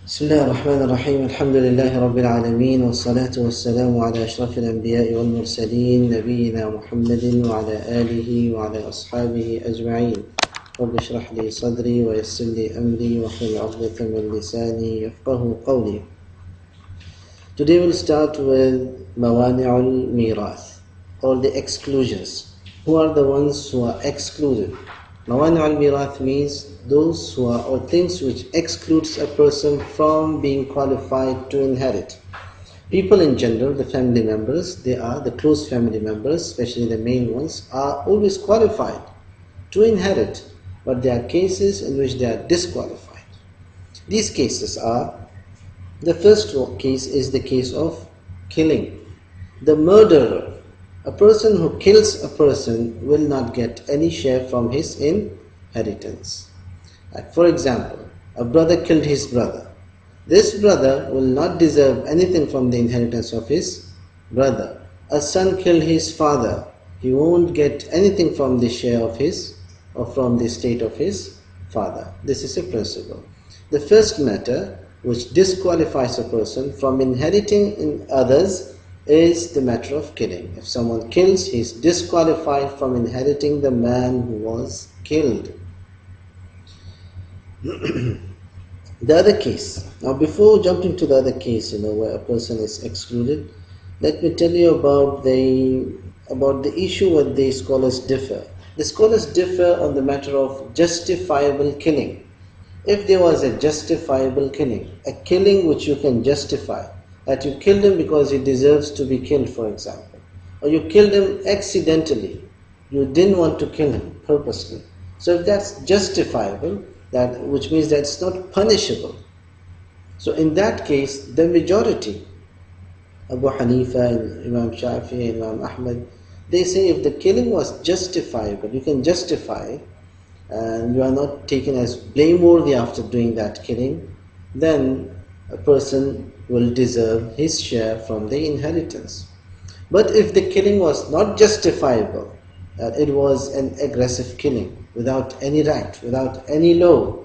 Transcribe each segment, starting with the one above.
بسم الله الرحمن الرحيم الحمد لله رب العالمين والصلاة والسلام على أشرف الأنبياء والمرسلين نبينا محمد وعلى آله وعلى أصحابه أجمعين رب اشرح لي صدري ويسر لي أمري واحلل عقدة من لساني يفقه قولي. Today we'll start with Mawani'ul Mirath, or the exclusions. Who are the ones who are excluded? Mawani'ul Mirath means those who are, or things which excludes a person from being qualified to inherit. People in general, the family members, they are the close family members, especially the main ones, are always qualified to inherit, but there are cases in which they are disqualified. These cases are, the first case is the case of killing. The murderer, a person who kills a person, will not get any share from his inheritance. For example, a brother killed his brother. This brother will not deserve anything from the inheritance of his brother. A son killed his father. He won't get anything from the share of his, or from the estate of his father. This is a principle. The first matter which disqualifies a person from inheriting in others is the matter of killing. If someone kills, he is disqualified from inheriting the man who was killed. The other case. Now before jumping to the other case, where a person is excluded, let me tell you about the issue where the scholars differ. The scholars differ on the matter of justifiable killing. If there was a justifiable killing, a killing which you can justify, that you killed him because he deserves to be killed, for example, or you killed him accidentally, you didn't want to kill him purposely. So if that's justifiable, which means that it's not punishable. So in that case, the majority, Abu Hanifa, Imam Shafi, Imam Ahmad, they say if the killing was justifiable, you can justify, and you are not taken as blameworthy after doing that killing, then a person will deserve his share from the inheritance. But if the killing was not justifiable, that it was an aggressive killing without any right, without any law,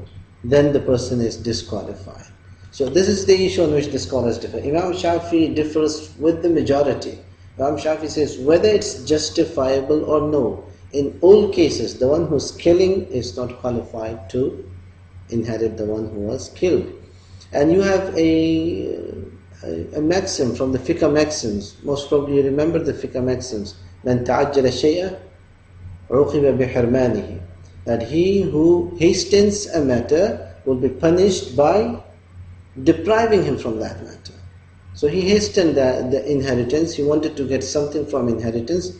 then the person is disqualified. So this is the issue on which the scholars differ. Imam Shafi differs with the majority. Imam Shafi says whether it's justifiable or no, in all cases, the one who's killing is not qualified to inherit the one who was killed. And you have a maxim from the fiqh maxims. Most probably you remember the fiqh maxims. مَنْ تَعَجَّلَ شَيْئًا عُقِبَ بِحِرْمَانِهِ, that he who hastens a matter will be punished by depriving him from that matter. So he hastened the inheritance. He wanted to get something from inheritance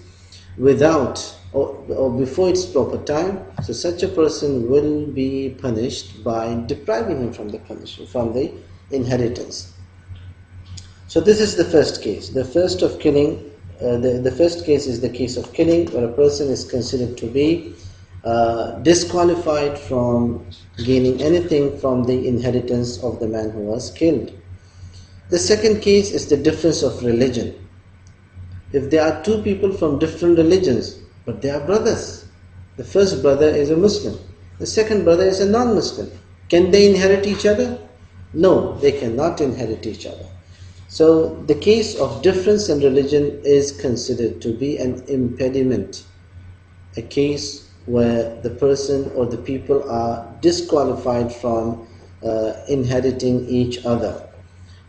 without or before its proper time. So such a person will be punished by depriving him from the inheritance. So this is the first case. The first case is the case of killing, where a person is considered to be disqualified from gaining anything from the inheritance of the man who was killed. The second case is the difference of religion. If there are two people from different religions, but they are brothers, the first brother is a Muslim, the second brother is a non-Muslim, can they inherit each other? No, they cannot inherit each other. So the case of difference in religion is considered to be an impediment, a case where the person or the people are disqualified from inheriting each other.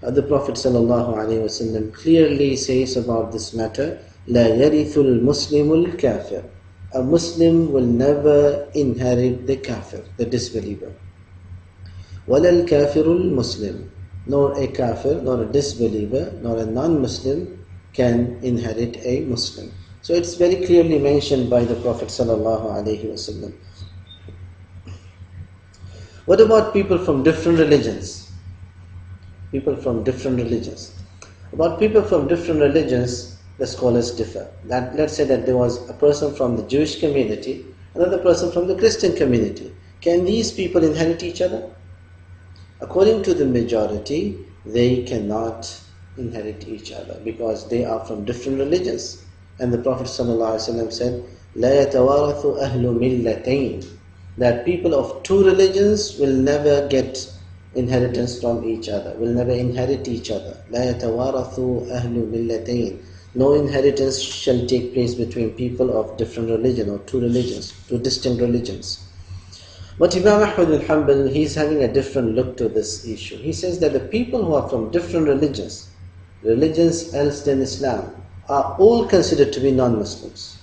The Prophet ﷺ clearly says about this matter, لا يرث المسلم الكافر. A Muslim will never inherit the kafir, the disbeliever. ولا الكافر المسلم. Nor a kafir, nor a disbeliever, nor a non-Muslim can inherit a Muslim. So it's very clearly mentioned by the Prophet ﷺ. What about people from different religions? People from different religions. About people from different religions, the scholars differ. Let's say that there was a person from the Jewish community, another person from the Christian community. Can these people inherit each other? According to the majority, they cannot inherit each other because they are from different religions. And the Prophet ﷺ said, لا يتوارث أهل ملتين, that people of two religions will never get inheritance from each other, will never inherit each other. لا يتوارث أهل ملتين. No inheritance shall take place between people of different religion or two religions, two distinct religions. But Imam Ahmad bin Hanbal, he's having a different look to this issue. He says that the people who are from different religions else than Islam, are all considered to be non-Muslims.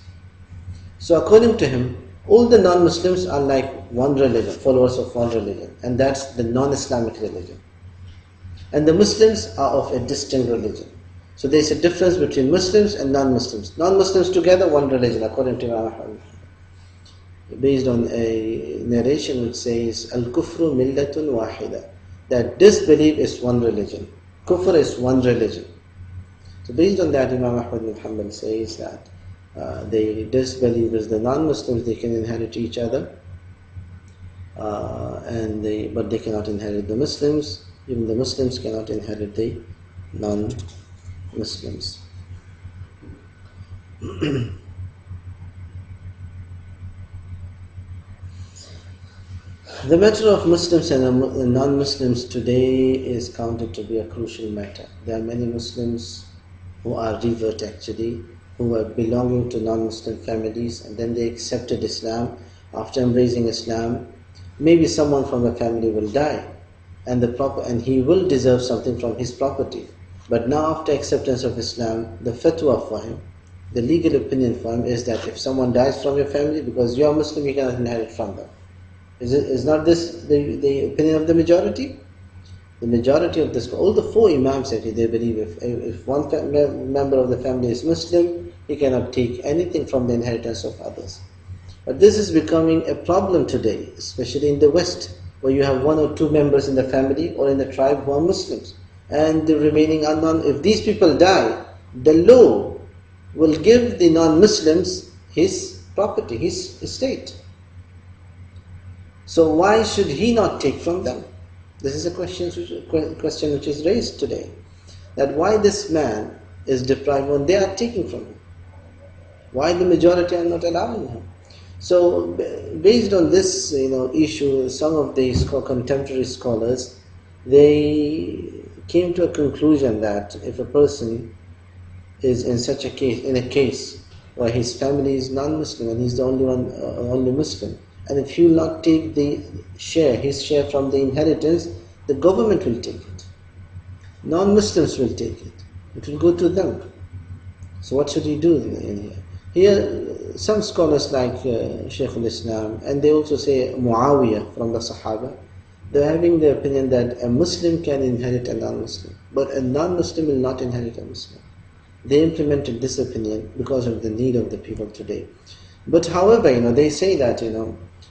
So according to him, all the non-Muslims are like one religion, followers of one religion, and that's the non-Islamic religion. And the Muslims are of a distinct religion. So there's a difference between Muslims and non-Muslims. Non-Muslims together, one religion, according to Imam Ahmad, based on a narration which says, Al-Kufru Millatun Wahida, that disbelief is one religion. Kufr is one religion. So based on that, Imam Ahmad bin Hanbal says that the disbelievers, the non-Muslims, they can inherit each other, but they cannot inherit the Muslims. Even the Muslims cannot inherit the non-Muslims. The matter of Muslims and non-Muslims today is counted to be a crucial matter. There are many Muslims who are revert actually, who were belonging to non-Muslim families, and then they accepted Islam. After embracing Islam, maybe someone from the family will die, and he will deserve something from his property. But now after acceptance of Islam, the fatwa for him, the legal opinion for him is that if someone dies from your family, because you are Muslim, you cannot inherit from them. Is not this the opinion of the majority? The majority of this, all the four Imams actually, they believe if one member of the family is Muslim, he cannot take anything from the inheritance of others. But this is becoming a problem today, especially in the West, where you have one or two members in the family or in the tribe who are Muslims, and the remaining are non. If these people die, the law will give the non-Muslims his property, his estate. So why should he not take from them? This is a question which is raised today. That why this man is deprived when they are taking from him? Why the majority are not allowing him? So based on this issue, some of these contemporary scholars, they came to a conclusion that if a person is in such a case, in a case where his family is non-Muslim and he's the only Muslim, and if he will not take his share from the inheritance, the government will take it. Non-Muslims will take it. It will go to them. So what should he do in here? Here, some scholars like Shaykh al-Islam, and they also say Muawiyah from the Sahaba, they're having the opinion that a Muslim can inherit a non-Muslim, but a non-Muslim will not inherit a Muslim. They implemented this opinion because of the need of the people today. But however, they say that,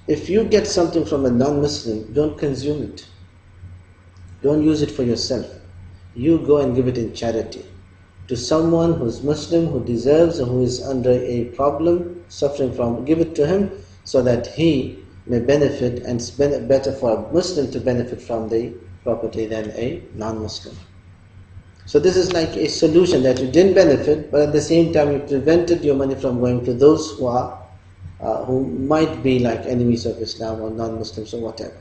if you get something from a non-Muslim, don't consume it. Don't use it for yourself. You go and give it in charity to someone who's Muslim, who deserves, or who is under a problem, suffering from. Give it to him so that he may benefit, and it's better for a Muslim to benefit from the property than a non-Muslim. So this is like a solution that you didn't benefit, but at the same time you prevented your money from going to those who might be like enemies of Islam or non-Muslims or whatever.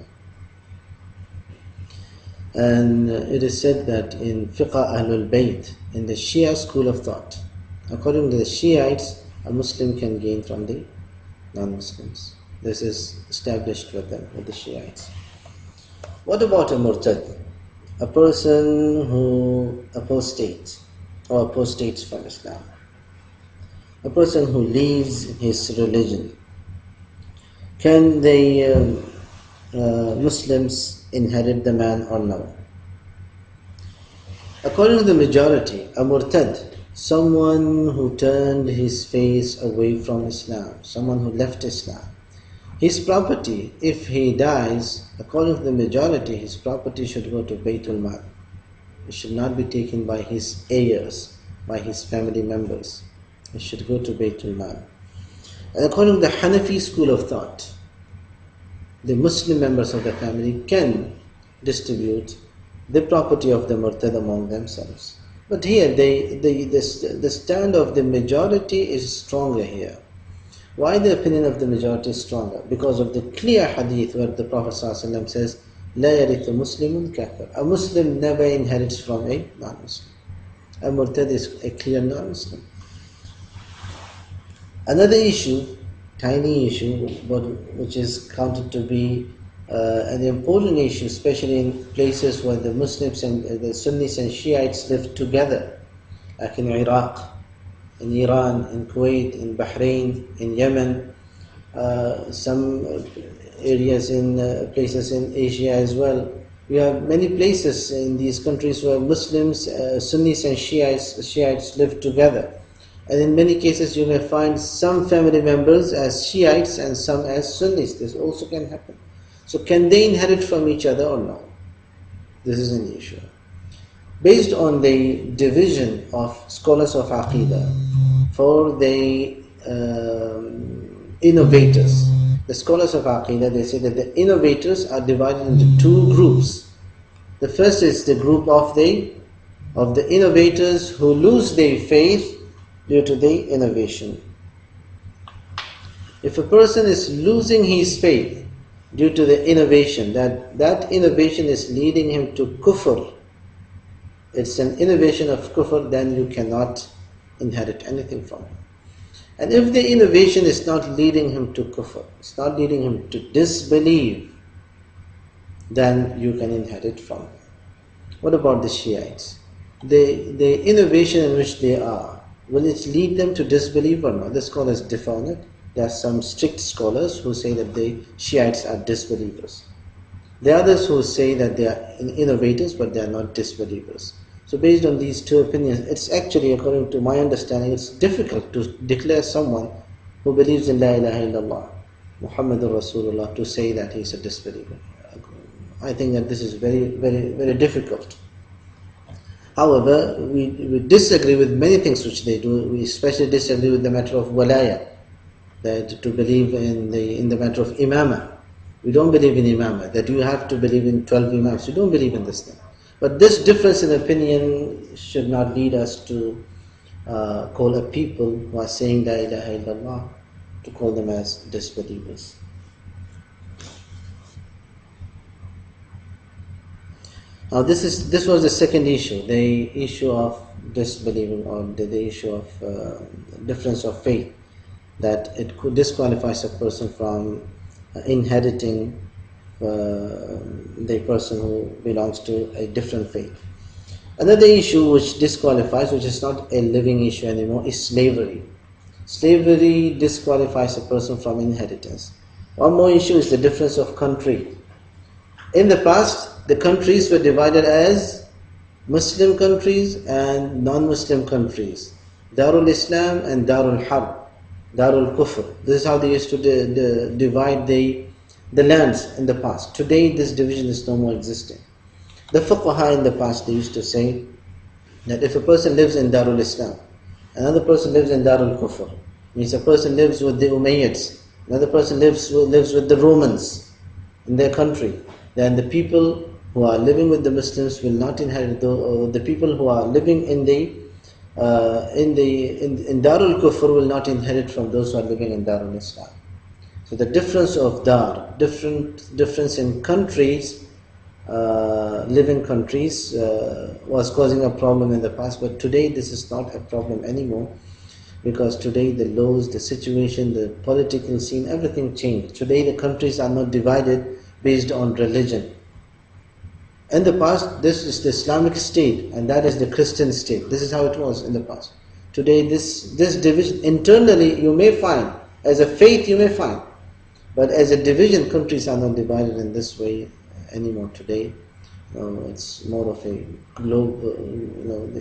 And it is said that in Fiqh Ahlul Bayt, in the Shia school of thought, according to the Shiites, a Muslim can gain from the non-Muslims. This is established with them, with the Shiites. What about a murtad? A person who apostates from Islam. A person who leaves his religion. Can the Muslims inherit the man or no? According to the majority, a murtad, someone who turned his face away from Islam, someone who left Islam, his property, if he dies, according to the majority, his property should go to Baytul Mal. It should not be taken by his heirs, by his family members. It should go to Baytul Mal. And according to the Hanafi school of thought, the Muslim members of the family can distribute the property of the murtad among themselves. But here, the stand of the majority is stronger here. Why the opinion of the majority is stronger? Because of the clear hadith where the Prophet ﷺ says, لا يرث مسلم كافر. A Muslim never inherits from a non-Muslim. A murtad is a clear non-Muslim. Another issue, tiny issue, but which is counted to be an important issue, especially in places where the Muslims and the Sunnis and Shiites live together, like in Iraq, in Iran, in Kuwait, in Bahrain, in Yemen, some areas in places in Asia as well. We have many places in these countries where Muslims, Sunnis and Shiites live together. And in many cases you may find some family members as Shiites and some as Sunnis. This also can happen. So can they inherit from each other or no? This is an issue. Based on the division of scholars of Aqidah for the innovators, the scholars of Aqidah, they say that the innovators are divided into two groups. The first is the group of the innovators who lose their faith due to the innovation. If a person is losing his faith due to the innovation, that innovation is leading him to kufr, it's an innovation of kufr, then you cannot inherit anything from him. And if the innovation is not leading him to kufr, it's not leading him to disbelieve, then you can inherit from him. What about the Shiites? The innovation in which they are, will it lead them to disbelieve or not? The scholars differ on it. There are some strict scholars who say that the Shiites are disbelievers. There are others who say that they are innovators, but they are not disbelievers. So based on these two opinions, it's actually, according to my understanding, it's difficult to declare someone who believes in La ilaha illallah, Muhammadur Rasulullah, to say that he is a disbeliever. I think that this is very, very, very difficult. However, we disagree with many things which they do. We especially disagree with the matter of walaya, that to believe in the matter of imamah. We don't believe in imamah, that you have to believe in 12 imams. We don't believe in this thing. But this difference in opinion should not lead us to call a people who are saying La ilaha illallah, to call them as disbelievers. Now this was the second issue, the issue of disbelieving, or the issue of difference of faith, that it could disqualifies a person from inheriting the person who belongs to a different faith. Another issue which disqualifies, which is not a living issue anymore, is slavery. Slavery disqualifies a person from inheritance. One more issue is the difference of country. In the past, the countries were divided as Muslim countries and non-Muslim countries. Darul Islam and Darul Harb, Darul Kufr. This is how they used to divide the lands in the past. Today this division is no more existing. The fuqaha in the past, they used to say that if a person lives in Darul Islam, another person lives in Darul Kufr, means a person lives with the Umayyads, another person lives with the Romans in their country, then the people who are living with the Muslims will not inherit the people who are living in Darul Kufr will not inherit from those who are living in Darul Islam. So the difference of difference in countries, living countries, was causing a problem in the past, but today this is not a problem anymore, because today the laws, the situation, the political scene, everything changed. Today the countries are not divided based on religion. In the past, this is the Islamic state and that is the Christian state. This is how it was in the past. Today this division, internally you may find, as a faith you may find, but as a division, countries are not divided in this way anymore today. It's more of a globe,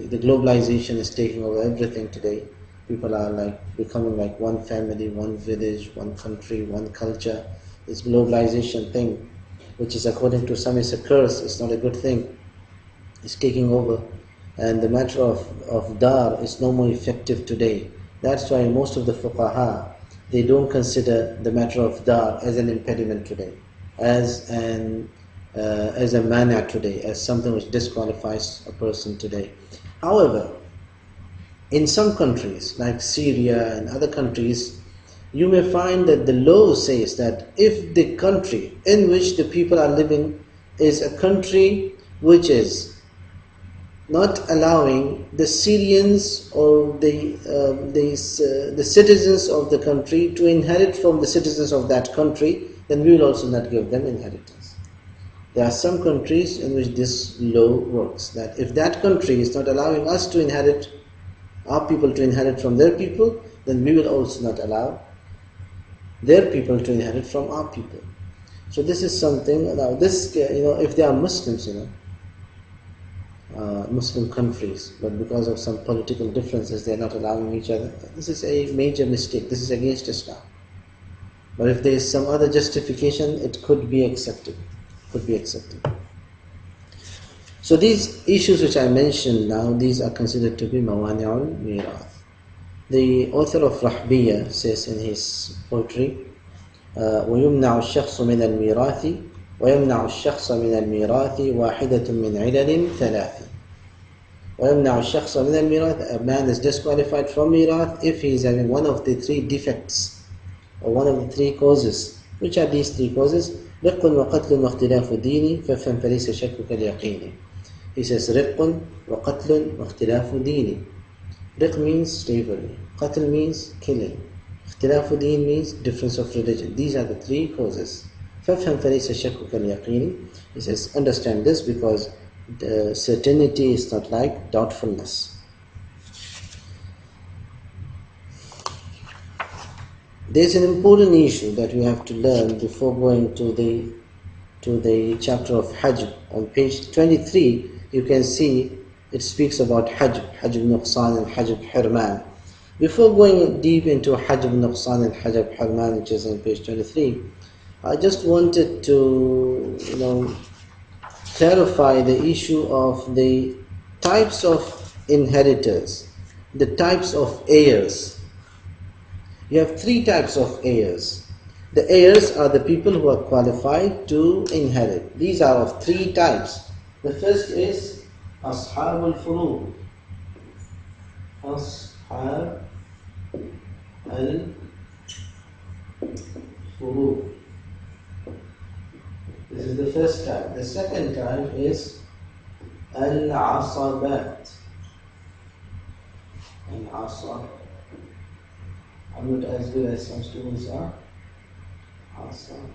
the globalization is taking over everything today. People are like becoming like one family, one village, one country, one culture. This globalization thing, which is according to some is a curse, it's not a good thing, it's taking over. And the matter of dar is no more effective today. That's why most of the fuqaha, they don't consider the matter of dar as an impediment today, as a mana today, as something which disqualifies a person today. However, in some countries like Syria and other countries, you may find that the law says that if the country in which the people are living is a country which is not allowing the Syrians or the citizens of the country to inherit from the citizens of that country, then we will also not give them inheritance. There are some countries in which this law works, that if that country is not allowing us to inherit, our people to inherit from their people, then we will also not allow their people to inherit from our people. So this is something. Now this, if they are Muslims, Muslim countries, but because of some political differences, they are not allowing each other. This is a major mistake. This is against Islam. But if there is some other justification, it could be accepted. So these issues which I mentioned now, these are considered to be mawani'ul mirath. The author of Rahbiya says in his poetry, وَيُمْنَعُ الشَّخْصُ مِنَ الْمِيرَاثِ وَيَمْنَعُ الشَّخْصَ مِنَ الْمِيرَاثِ وَاحِدَةٌ مِنْ عِلَلٍ ثَلَاثٍ. وَيَمْنَعُ الشَّخْصَ مِنَ الْمِيرَاثِ. A man is disqualified from mirath if he is having one of the three defects, or one of the three causes. Which are these three causes? رِقٌّ وَقَتْلٌ وَاخْتِلَافُ دِينِ فَافْهَمْ فَلَيْسَ شَكُّكَ الْيَقِينِ. He says رِقٌّ وَقَتْلٌ وَاخْتِلَافُ دِينِ. Riq means slavery, qatl means killing, اختلاف دين means difference of religion. These are the three causes. فَافْهَمْ فَلَيْسَ شَكُّكَ الْيَقِينِ. He says, understand this, because the certainty is not like doubtfulness. There is an important issue that we have to learn before going to the chapter of Hajj. On page 23, you can see it speaks about Hajj Nuqsan and Hajj Hirman. Before going deep into Hajj Nuqsan and Hajj Hirman, which is on page 23, I just wanted to clarify the issue of the types of inheritors, the types of heirs. You have three types of heirs. The heirs are the people who are qualified to inherit. These are of three types. The first is أصحاب الفروض. أصحاب الفروض. This is the first type. The second type is العصبات. العصبات. I'm not as good as some students are. عصبات.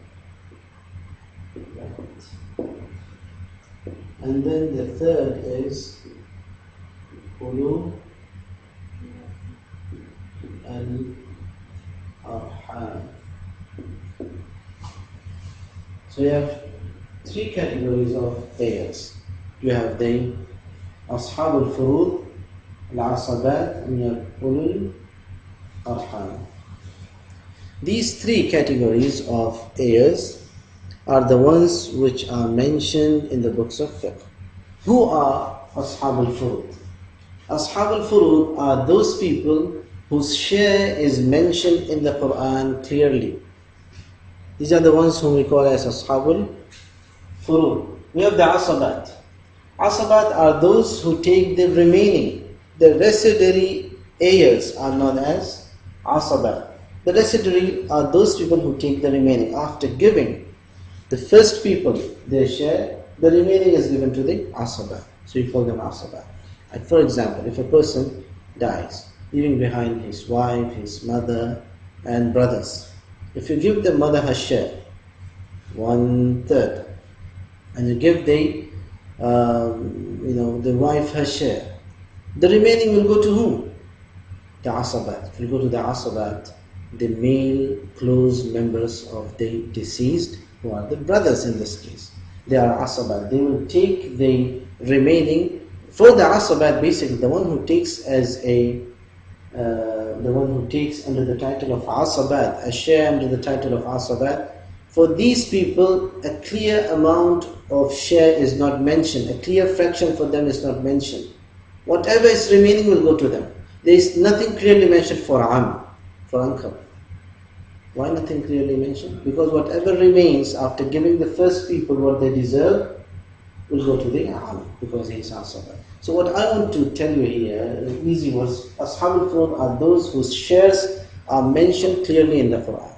And then the third is Ulu al-Arham. So you have three categories of heirs. You have the Ashab al-Furud, al-Asabat, and you have Ulu al-Arham. These three categories of heirs are the ones which are mentioned in the books of fiqh. Who are Ashab al-Furud? Ashab al-Furud are those people whose share is mentioned in the Quran clearly. These are the ones whom we call as Ashab al-Furud. We have the Asabat. Asabat are those who take the remaining. The residuary heirs are known as Asabat. The residuary are those people who take the remaining. After giving the first people their share, the remaining is given to the Asaba. So you call them Asaba. Like for example, if a person dies, leaving behind his wife, his mother, and brothers, if you give the mother her share, 1/3, and you give the wife her share, the remaining will go to whom? The Asabat. It will go to the Asabat, the male close members of the deceased, who are the brothers in this case. They are Asabat. They will take the remaining. For the Asabat, basically the one who takes under the title of Asabat, a share under the title of Asabat, for these people a clear amount of share is not mentioned, a clear fraction for them is not mentioned. Whatever is remaining will go to them. There is nothing clearly mentioned for for uncle. Why nothing clearly mentioned? Because whatever remains after giving the first people what they deserve will go to the Am, because he is Asabat. So what I want to tell you here, in easy words, Ashab al-Furud are those whose shares are mentioned clearly in the Quran.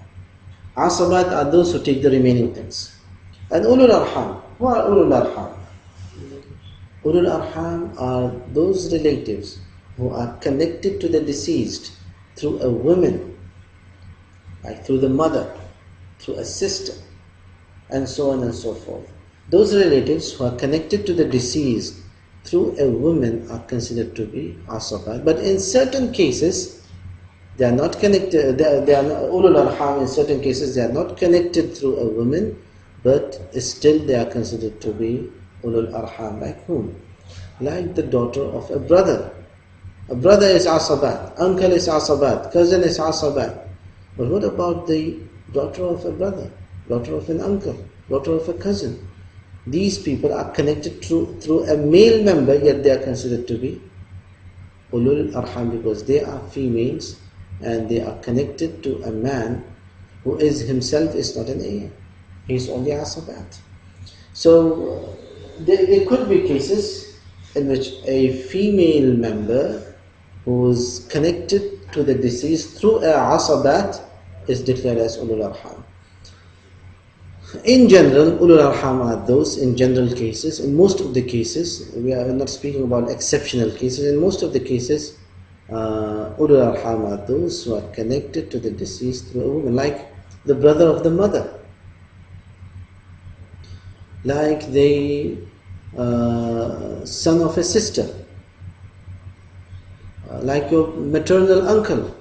Asabat are those who take the remaining things. And Ulul Arham, Who are ulul arham? Ulul arham are those relatives who are connected to the deceased through a woman, like through the mother, through a sister, and so on and so forth. Those relatives who are connected to the deceased through a woman are considered to be asabat. But in certain cases, they are not connected, they are not, ulul arham in certain cases, they are not connected through a woman, but still they are considered to be ulul arham. Like whom? Like the daughter of a brother. A brother is asabat, uncle is asabat, cousin is asabat. But what about the daughter of a brother, daughter of an uncle, daughter of a cousin? These people are connected through a male member, yet they are considered to be ulul arham because they are females and they are connected to a man who is himself is not an heir. He is only asabat. So there could be cases in which a female member who is connected to the deceased through a asabat is declared as ulul arham. In general, ulul arham are those in general cases. In most of the cases, we are not speaking about exceptional cases. In most of the cases, ulul arham are those who are connected to the deceased through a woman, like the brother of the mother, like the son of a sister, like your maternal uncle.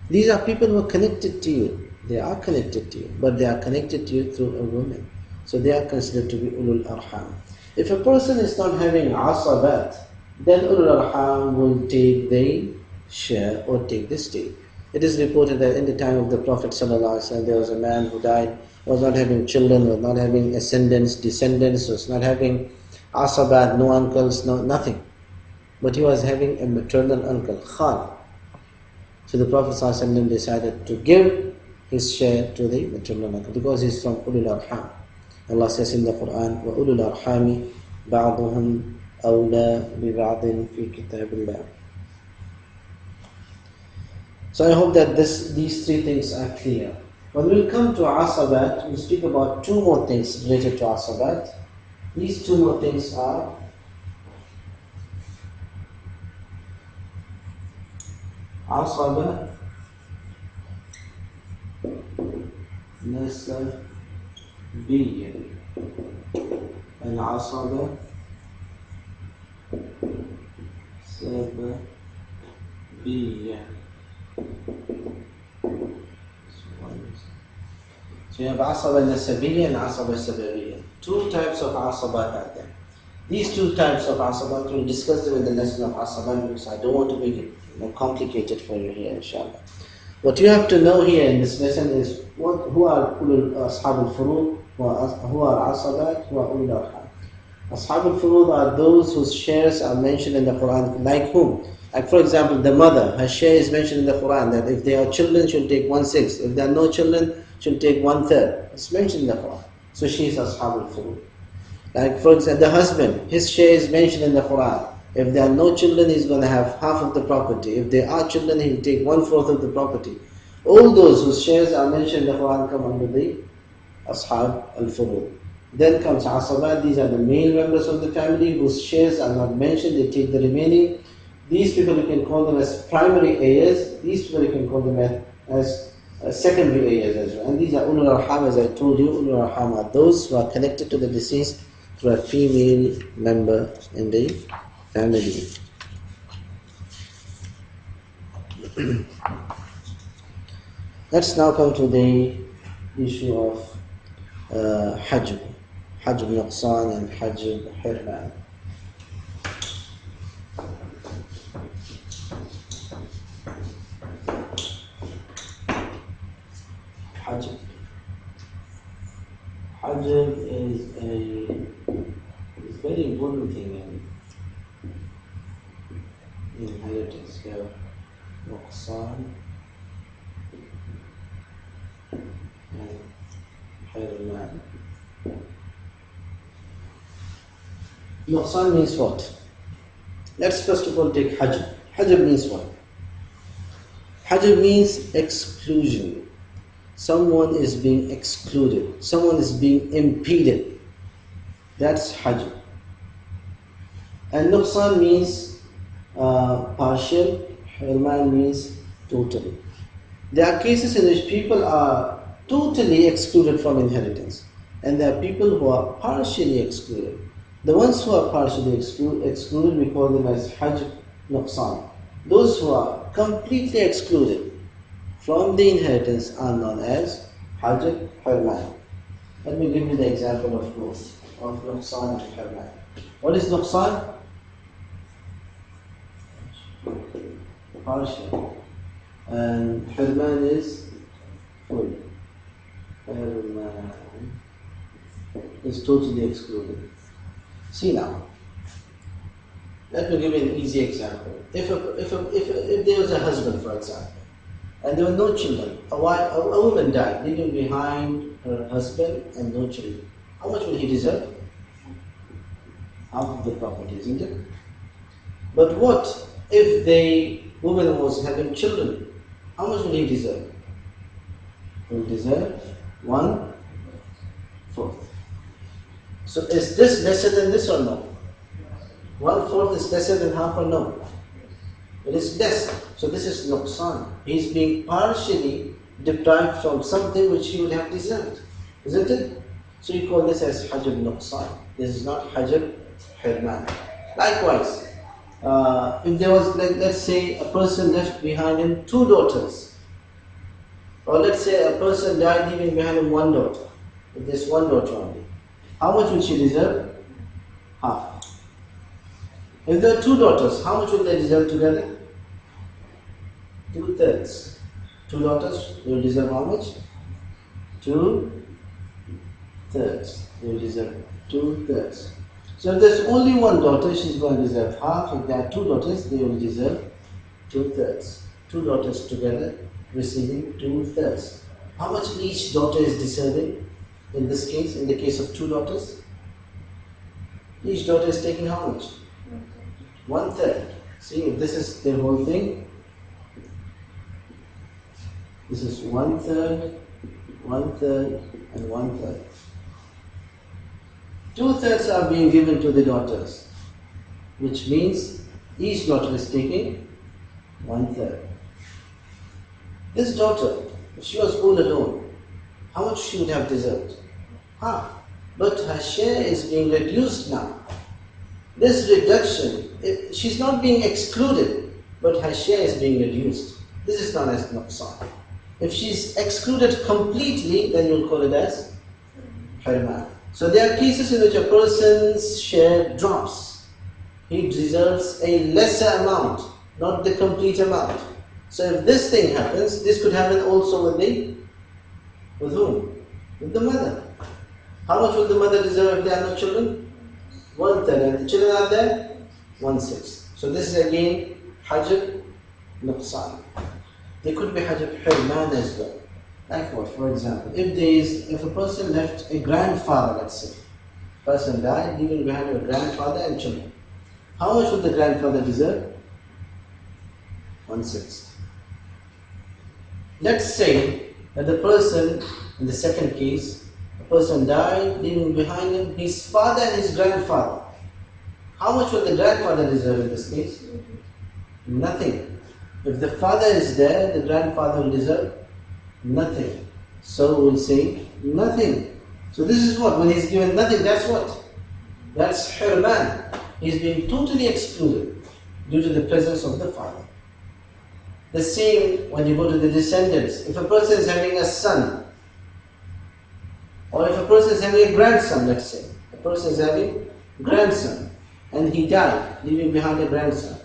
These are people who are connected to you. They are connected to you, but they are connected to you through a woman. So they are considered to be ulul arham. If a person is not having asabat, then ulul arham will take the share or take the stake. It is reported that in the time of the Prophet ﷺ, there was a man who died, was not having children, was not having descendants, was not having asabat, no uncles, no nothing. But he was having a maternal uncle, Khan. So the Prophet ﷺ decided to give his share to the maternal uncle because he is from ulul arham. Allah says in the Quran, وَأُولُو الْأَرْحَامِ بَعْضُهُمْ أَوْلَى بِبَعْضٍ فِي كِتَابِ اللَّهِ. So I hope that these three things are clear. When we come to asabat, we'll speak about two more things related to asabat. These two more things are asaba nasabiyya and asaba sabiyya. So you have asaba nasabiyya and asaba sababiyya. Two types of asabat are there. These two types of asabat, we'll discuss them in the lesson of asabat because I don't want to make it complicated for you here, inshallah. What you have to know here in this lesson is who are ashab al-furud, who are asabat, who are ulul arham. Ashab al-furud are those whose shares are mentioned in the Quran. Like whom? Like for example, the mother, her share is mentioned in the Quran that if there are children, she'll take 1/6. If there are no children, she'll take 1/3. It's mentioned in the Quran. So she is ashab al-furud. Like for example, the husband, his share is mentioned in the Quran. If there are no children, he's going to have half of the property. If there are children, he'll take 1/4 of the property. All those whose shares are mentioned in the Quran come under the ashab al-furud. Then comes asabat. These are the male members of the family whose shares are not mentioned. They take the remaining. These people you can call them as primary heirs. These people you can call them as secondary heirs as well. And these are ulul arham, as I told you. Ulul arham are those who are connected to the deceased through a female member in the family. Let's now come to the issue of hajb nuqsan and hajb hirman. Hajb is a very important thing in inheritance. You have nuqsan and hirman. Nuqsan means what? Let's first of all take hajb. Hajb means what? Hajb means exclusion. Someone is being excluded. Someone is being impeded. That's hajr. And nuqsan means partial, hirman means totally. There are cases in which people are totally excluded from inheritance, and there are people who are partially excluded. The ones who are partially excluded, we call them as hajr nuqsan. Those who are completely excluded from the inheritance are known as hajr hirman. Let me give you the example of both, of nuqsan and hirman. What is nuqsan? Partial. And hirman is full. Hirman is totally excluded. See now, let me give you an easy example. If there was a husband, for example, and there were no children, a woman died, leaving behind her husband and no children, how much will he deserve? Half of the property, isn't it? But what if the woman was having children? How much will he deserve? He will deserve 1/4. So is this lesser than this or no? 1/4 is lesser than half or no? It is less. So this is nuqsan. He is being partially deprived from something which he would have deserved, isn't it? So you call this as hajr nuqsan. This is not hajr hirman. Likewise, if there was, let's say, a person left behind him 2 daughters, or let's say a person died leaving behind him 1 daughter, with this 1 daughter only, how much will she deserve? Half. If there are 2 daughters, how much will they deserve together? 2/3. 2 daughters, they will deserve how much? 2/3. They will deserve 2/3. So if there's only 1 daughter, she's going to deserve half. If there are 2 daughters, they will deserve 2/3. 2 daughters together receiving 2/3. How much each daughter is deserving in this case, in the case of 2 daughters? Each daughter is taking how much? 1/3. See, if this is the whole thing, this is 1/3, 1/3, and 1/3. 2/3 are being given to the daughters, which means each daughter is taking 1/3. This daughter, if she was all alone, how much she would have deserved? Half. But her share is being reduced now. This reduction, she's not being excluded, but her share is being reduced. This is known as nuqsan. If she's excluded completely, then you'll call it as hirman. So there are cases in which a person's share drops. He deserves a lesser amount, not the complete amount. So if this thing happens, this could happen also with whom? With the mother. How much will the mother deserve if there are no children? 1/3. And the children are there? 1/6. So this is again hajr nuqsan. There could be hajr hirman as well. Like what? For example, if a person left a grandfather, let's say, person died, leaving behind a grandfather and children. How much would the grandfather deserve? 1/6. Let's say that the person, in the second case, a person died, leaving behind him his father and his grandfather. How much would the grandfather deserve in this case? Nothing. If the father is there, the grandfather will deserve nothing. So we'll say nothing. So this is what? When he's given nothing, that's what? That's hirman. He's being totally excluded due to the presence of the father. The same when you go to the descendants. If a person is having a son, or if a person is having a grandson, let's say, a person is having a grandson, and he died, leaving behind a grandson.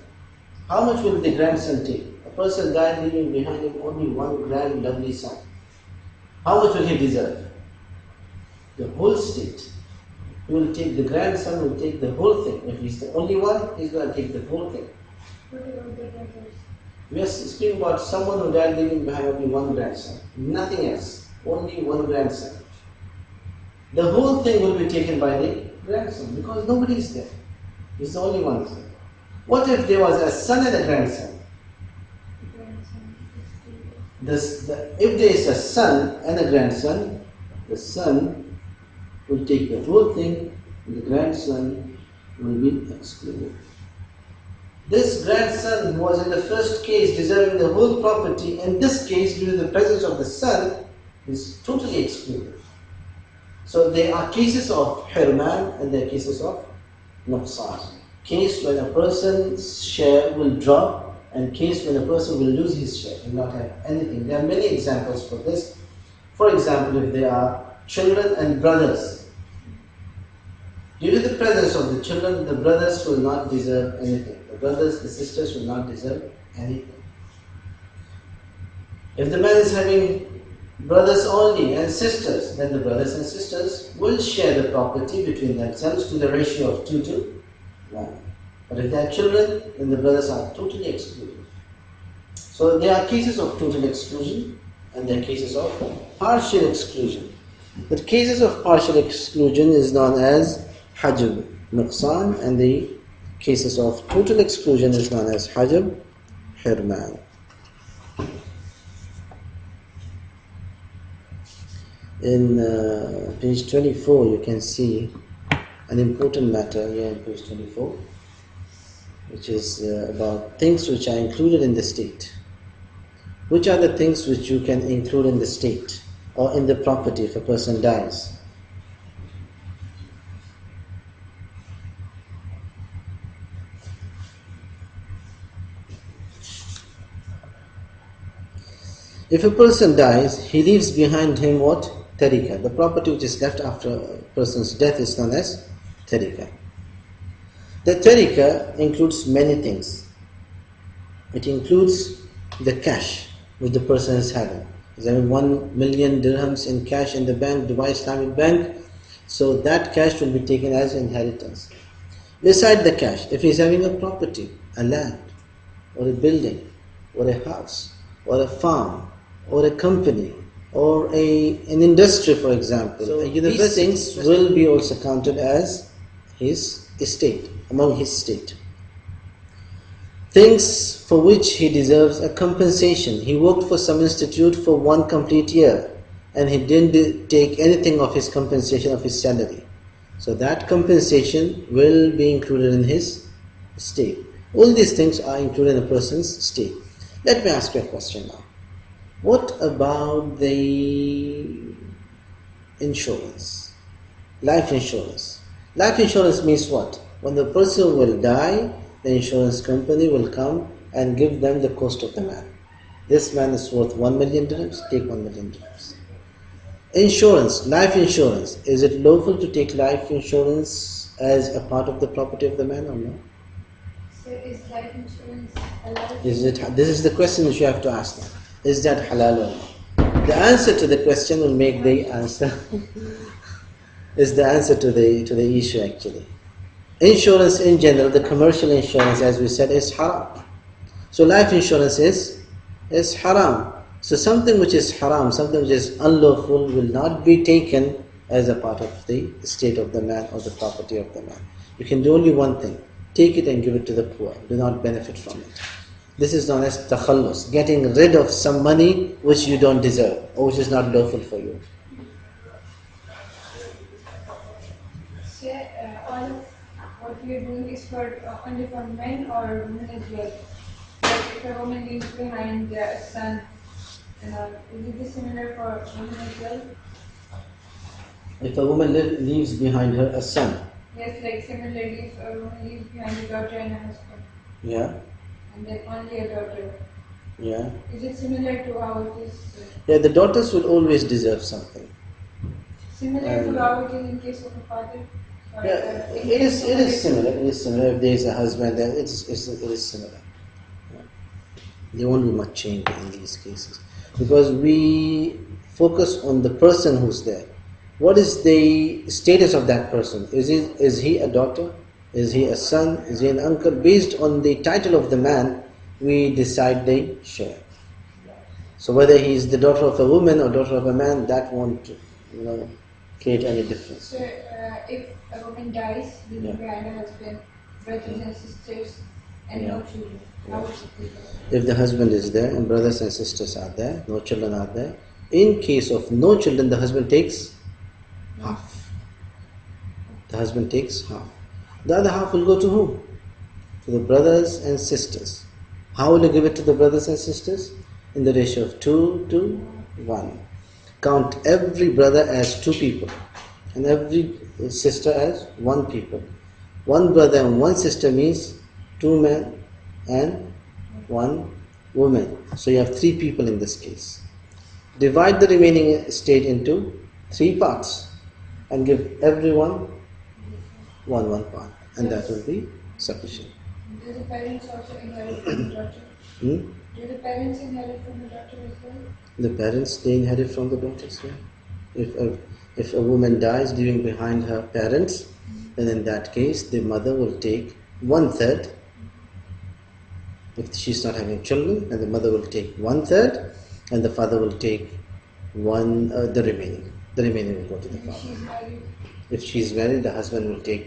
How much will the grandson take? A person died, leaving behind him only 1 grand lovely son. How much will he deserve? The whole state. He will take, the grandson will take the whole thing. If he's the only one, he's going to take the whole thing. We are speaking about someone who died, leaving behind only 1 grandson. Nothing else. Only 1 grandson. The whole thing will be taken by the grandson because nobody is there. He's the only one. What if there was a son and a grandson? If there is a son and a grandson, the son will take the whole thing the grandson will be excluded. This grandson who was in the first case deserving the whole property, in this case due to the presence of the son is totally excluded. So there are cases of hirman and there are cases of nuqsan. Case when a person's share will drop and case when a person will lose his share and not have anything. There are many examples for this. For example, if there are children and brothers, due to the presence of the children, the brothers will not deserve anything. The brothers, the sisters will not deserve anything. If the man is having brothers only and sisters, then the brothers and sisters will share the property between themselves to the ratio of 2 to 1. But if they are children, then the brothers are totally excluded. So there are cases of total exclusion and there are cases of partial exclusion. The cases of partial exclusion is known as hajb, nuqsan, and the cases of total exclusion is known as hajb, hirman. In page 24 you can see an important matter here in page 24, which is about things which are included in the state. Which are the things which you can include in the state or in the property if a person dies? If a person dies, he leaves behind him what? Tarika. The property which is left after a person's death is known as tarika. The tarika includes many things. It includes the cash which the person is having. He's having 1 million dirhams in cash in the bank, Dubai Islamic Bank, so that cash will be taken as inheritance. Beside the cash, if he's having a property, a land, or a building, or a house, or a farm, or a company, or an industry, for example, so these things will be also counted as his estate, among his estate. Things for which he deserves a compensation. He worked for some institute for 1 complete year and he didn't take anything of his compensation of his salary. So that compensation will be included in his estate. All these things are included in a person's estate. Let me ask you a question now. What about the insurance? Life insurance. Life insurance means what? When the person will die, the insurance company will come and give them the cost of the man. This man is worth 1 million dirhams, take 1 million dirhams. Insurance, life insurance. Is it lawful to take life insurance as a part of the property of the man or no? So is life insurance allowed? This is the question which you have to ask now. Is that halal or not? The answer to the question will make the answer is the answer to the issue actually. Insurance in general, the commercial insurance as we said is haram. So life insurance is haram. So something which is haram, something which is unlawful will not be taken as a part of the estate of the man or the property of the man. You can do only one thing. Take it and give it to the poor. Do not benefit from it. This is known as takhallus, getting rid of some money which you don't deserve or which is not lawful for you. So all of what we are doing is for only for men or women as well. Like if a woman leaves behind a son, is it similar for women as well? If a woman leaves behind her a son. Yes, like similarly if a woman leaves behind a daughter and a husband. Yeah. And then only a daughter. Yeah. Is it similar to how it is? Yeah, the daughters will always deserve something. Similar to how it is in case of a father? Yeah, it is similar. It is similar. If there is a husband, then it is similar. Yeah. There won't be much change in these cases because we focus on the person who's there. What is the status of that person? Is he a daughter? Is he a son? Is he an uncle? Based on the title of the man, we decide the share. So whether he is the daughter of a woman or daughter of a man, that won't, create any difference. So if a woman dies, leaving behind a husband, brothers and sisters, and no children, how would it be? If the husband is there and brothers and sisters are there, no children are there, in case of no children, the husband takes half. The The husband takes half. The other half will go to whom? To the brothers and sisters. How will you give it to the brothers and sisters? In the ratio of 2 to 1. Count every brother as 2 people and every sister as 1 people. 1 brother and 1 sister means 2 men and 1 woman. So you have 3 people in this case. Divide the remaining estate into 3 parts and give everyone 1 part, and that will be sufficient. Do the parents also inherit from the daughter? Hmm? Do the parents inherit from the daughter as well? The parents, they inherit from the daughters. Yeah. If a woman dies leaving behind her parents, then in that case the mother will take 1/3. If she's not having children, then the mother will take 1/3, and the father will take the remaining. The remaining will go to the And if father. she's married? If she's married, the husband will take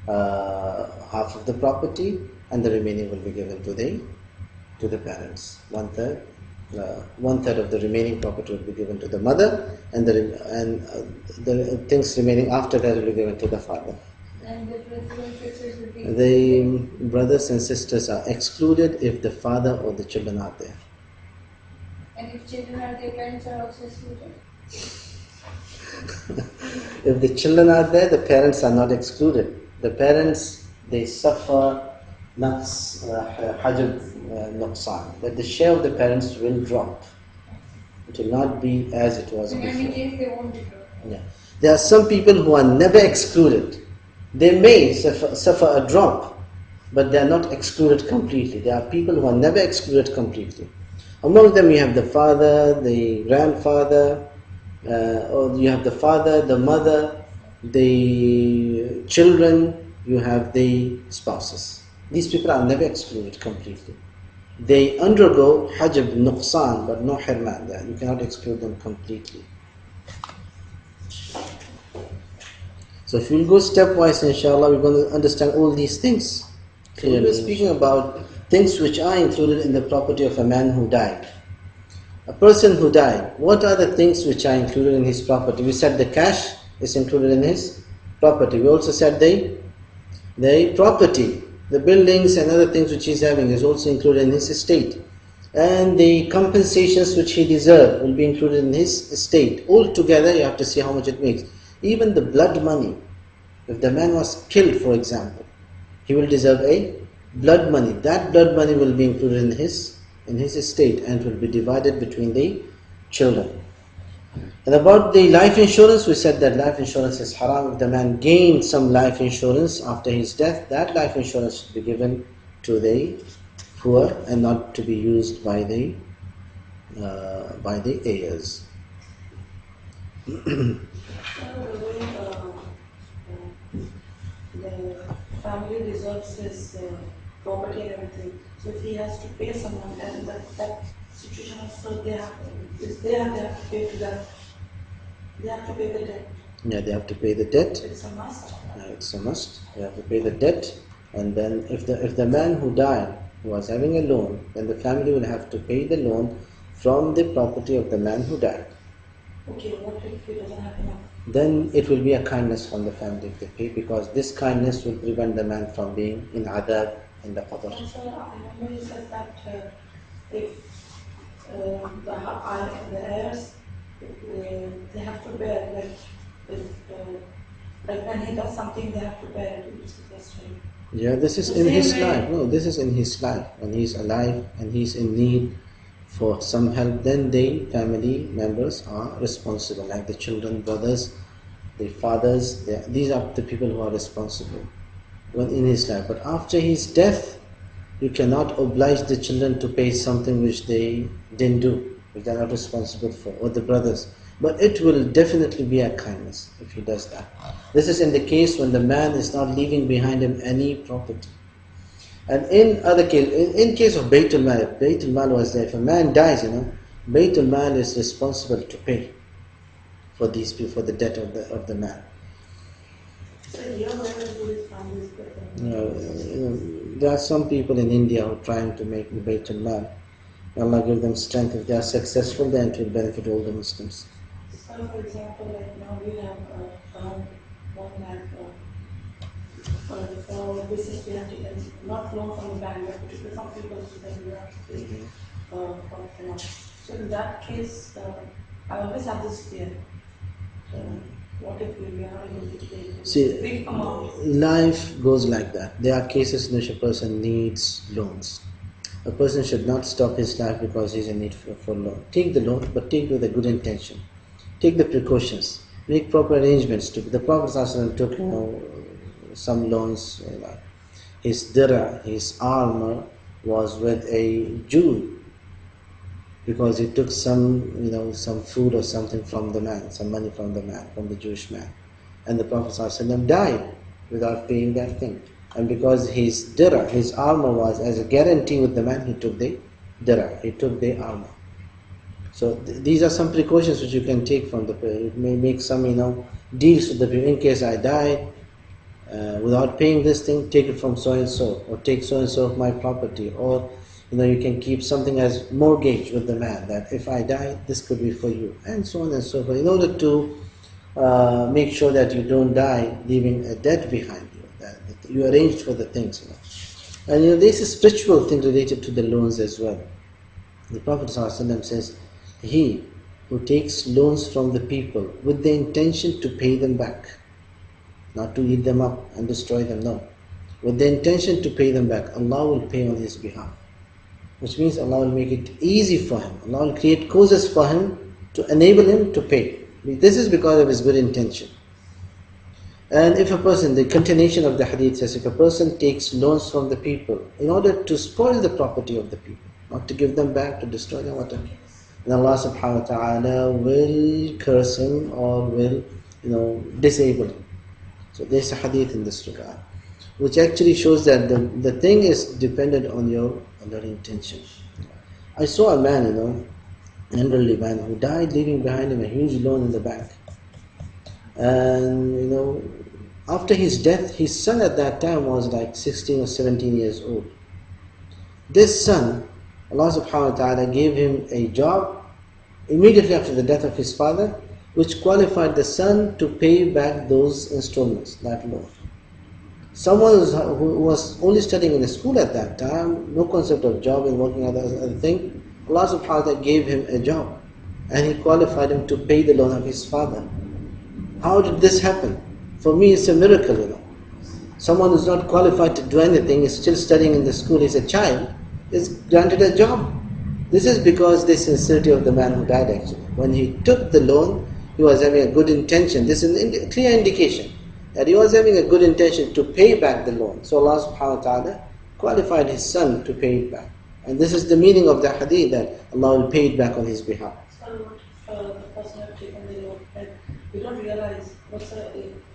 half of the property, and the remaining will be given to the parents. 1/3. 1/3 of the remaining property will be given to the mother, and the things remaining after that will be given to the father. And the brothers and sisters would be... The brothers and sisters are excluded if the father or the children are there. And if children are there, parents are also excluded? If the children are there, the parents are not excluded. The parents, they suffer hajab nuqsan, that the share of the parents will drop. It will not be as it was So in before. any case, they won't be broken. Yeah. There are some people who are never excluded. They may suffer a drop, but they are not excluded completely. There are people who are never excluded completely. Among them you have the father, the grandfather, or you have the father, the mother, the children, you have the spouses. These people are never excluded completely. They undergo hajab nuqsan, but no hirman. You cannot exclude them completely. So if we'll go stepwise, inshallah, we're going to understand all these things clearly. We're speaking about things which are included in the property of a man who died. A person who died, what are the things which are included in his property? We said the cash is included in his property. We also said the property, the buildings and other things which he's having is also included in his estate. And the compensations which he deserved will be included in his estate. All together you have to see how much it makes. Even the blood money, if the man was killed, for example, he will deserve a blood money. That blood money will be included in his estate and will be divided between the children. And about the life insurance, we said that life insurance is haram. If the man gained some life insurance after his death, that life insurance should be given to the poor and not to be used by the heirs. So the way the family reserves his property and everything, so if he has to pay someone, and that situation also they have to pay to that. They have to pay the debt. Yeah, they have to pay the debt. It's a must. It's a must. They have to pay the debt, and then if the man who died was having a loan, then the family will have to pay the loan from the property of the man who died. Okay, what if he doesn't have enough? Then it will be a kindness from the family if they pay, because this kindness will prevent the man from being in adab in the qabr. Also, I remember he says that if the heirs they have to bear, like when he does something they have to bear it. That's right. Yeah, this is in his life. No, this is in his life. When he's alive and he's in need for some help, then the family members are responsible, like the children, brothers, the fathers. These are the people who are responsible when in his life. But after his death, you cannot oblige the children to pay something which they didn't do, which they are not responsible for, or the brothers. But it will definitely be a kindness if he does that. This is in the case when the man is not leaving behind him any property. And in other case, in case of Baytul Mal, if Baytul Mal was there, if a man dies, Baytul Mal is responsible to pay for these people, for the debt of the man. So here where do his families get There are some people in India who are trying to make the Baytul Mal. Allah give them strength. If they are successful, then it will benefit all the Muslims. So for example, like now we have around 1 lakh For business, we have taken not loan from the bank, but to pay from people, so then we have to pay for amount. So in that case, I always have this fear. What if we are not able to pay this See, big amount? life goes like that. There are cases in which a person needs loans. A person should not stop his life because he's in need for loan. Take the loan, but take with a good intention. Take the precautions. Make proper arrangements. The Prophet ﷺ took, some loans. His dirah, his armor, was with a Jew because he took some food or something from the man, some money from the man, from the Jewish man, and the Prophet ﷺ died without paying that thing. And because his dirah, his armor, was as a guarantee with the man, he took the dirah, he took the armor. So these are some precautions which you can take from the. You may make some deals with the people. In case I die without paying this thing, take it from so and so, or take so and so of my property, or you can keep something as mortgage with the man, that if I die, this could be for you, and so on and so forth, in order to make sure that you don't die leaving a debt behind you, that you arranged for the things. And this is a spiritual thing related to the loans as well. The Prophet ﷺ says, he who takes loans from the people with the intention to pay them back, not to eat them up and destroy them, no. With the intention to pay them back, Allah will pay on his behalf. Which means Allah will make it easy for him. Allah will create causes for him to enable him to pay. This is because of his good intention. And if a person, the continuation of the hadith says, if a person takes loans from the people in order to spoil the property of the people, not to give them back, to destroy them, whatever, then Allah subhanahu wa ta'ala will curse him or will disable him. So there's a hadith in this regard, which actually shows that the thing is dependent on your intention. I saw a man, an elderly man who died leaving behind him a huge loan in the bank. And after his death, his son at that time was like 16 or 17 years old. This son, Allah subhanahu wa ta'ala gave him a job immediately after the death of his father, which qualified the son to pay back those installments, that loan. Someone who was only studying in a school at that time, no concept of job and working other thing, Allah subhanahu wa ta'ala gave him a job and He qualified him to pay the loan of his father. How did this happen? For me, it's a miracle. Someone who's not qualified to do anything, is still studying in the school, is a child, is granted a job. This is because the sincerity of the man who died actually. When he took the loan, he was having a good intention. This is a clear indication that he was having a good intention to pay back the loan. So Allah subhanahu wa ta'ala qualified his son to pay it back. And this is the meaning of the hadith, that Allah will pay it back on his behalf. So what the person have taken the loan, and we don't realize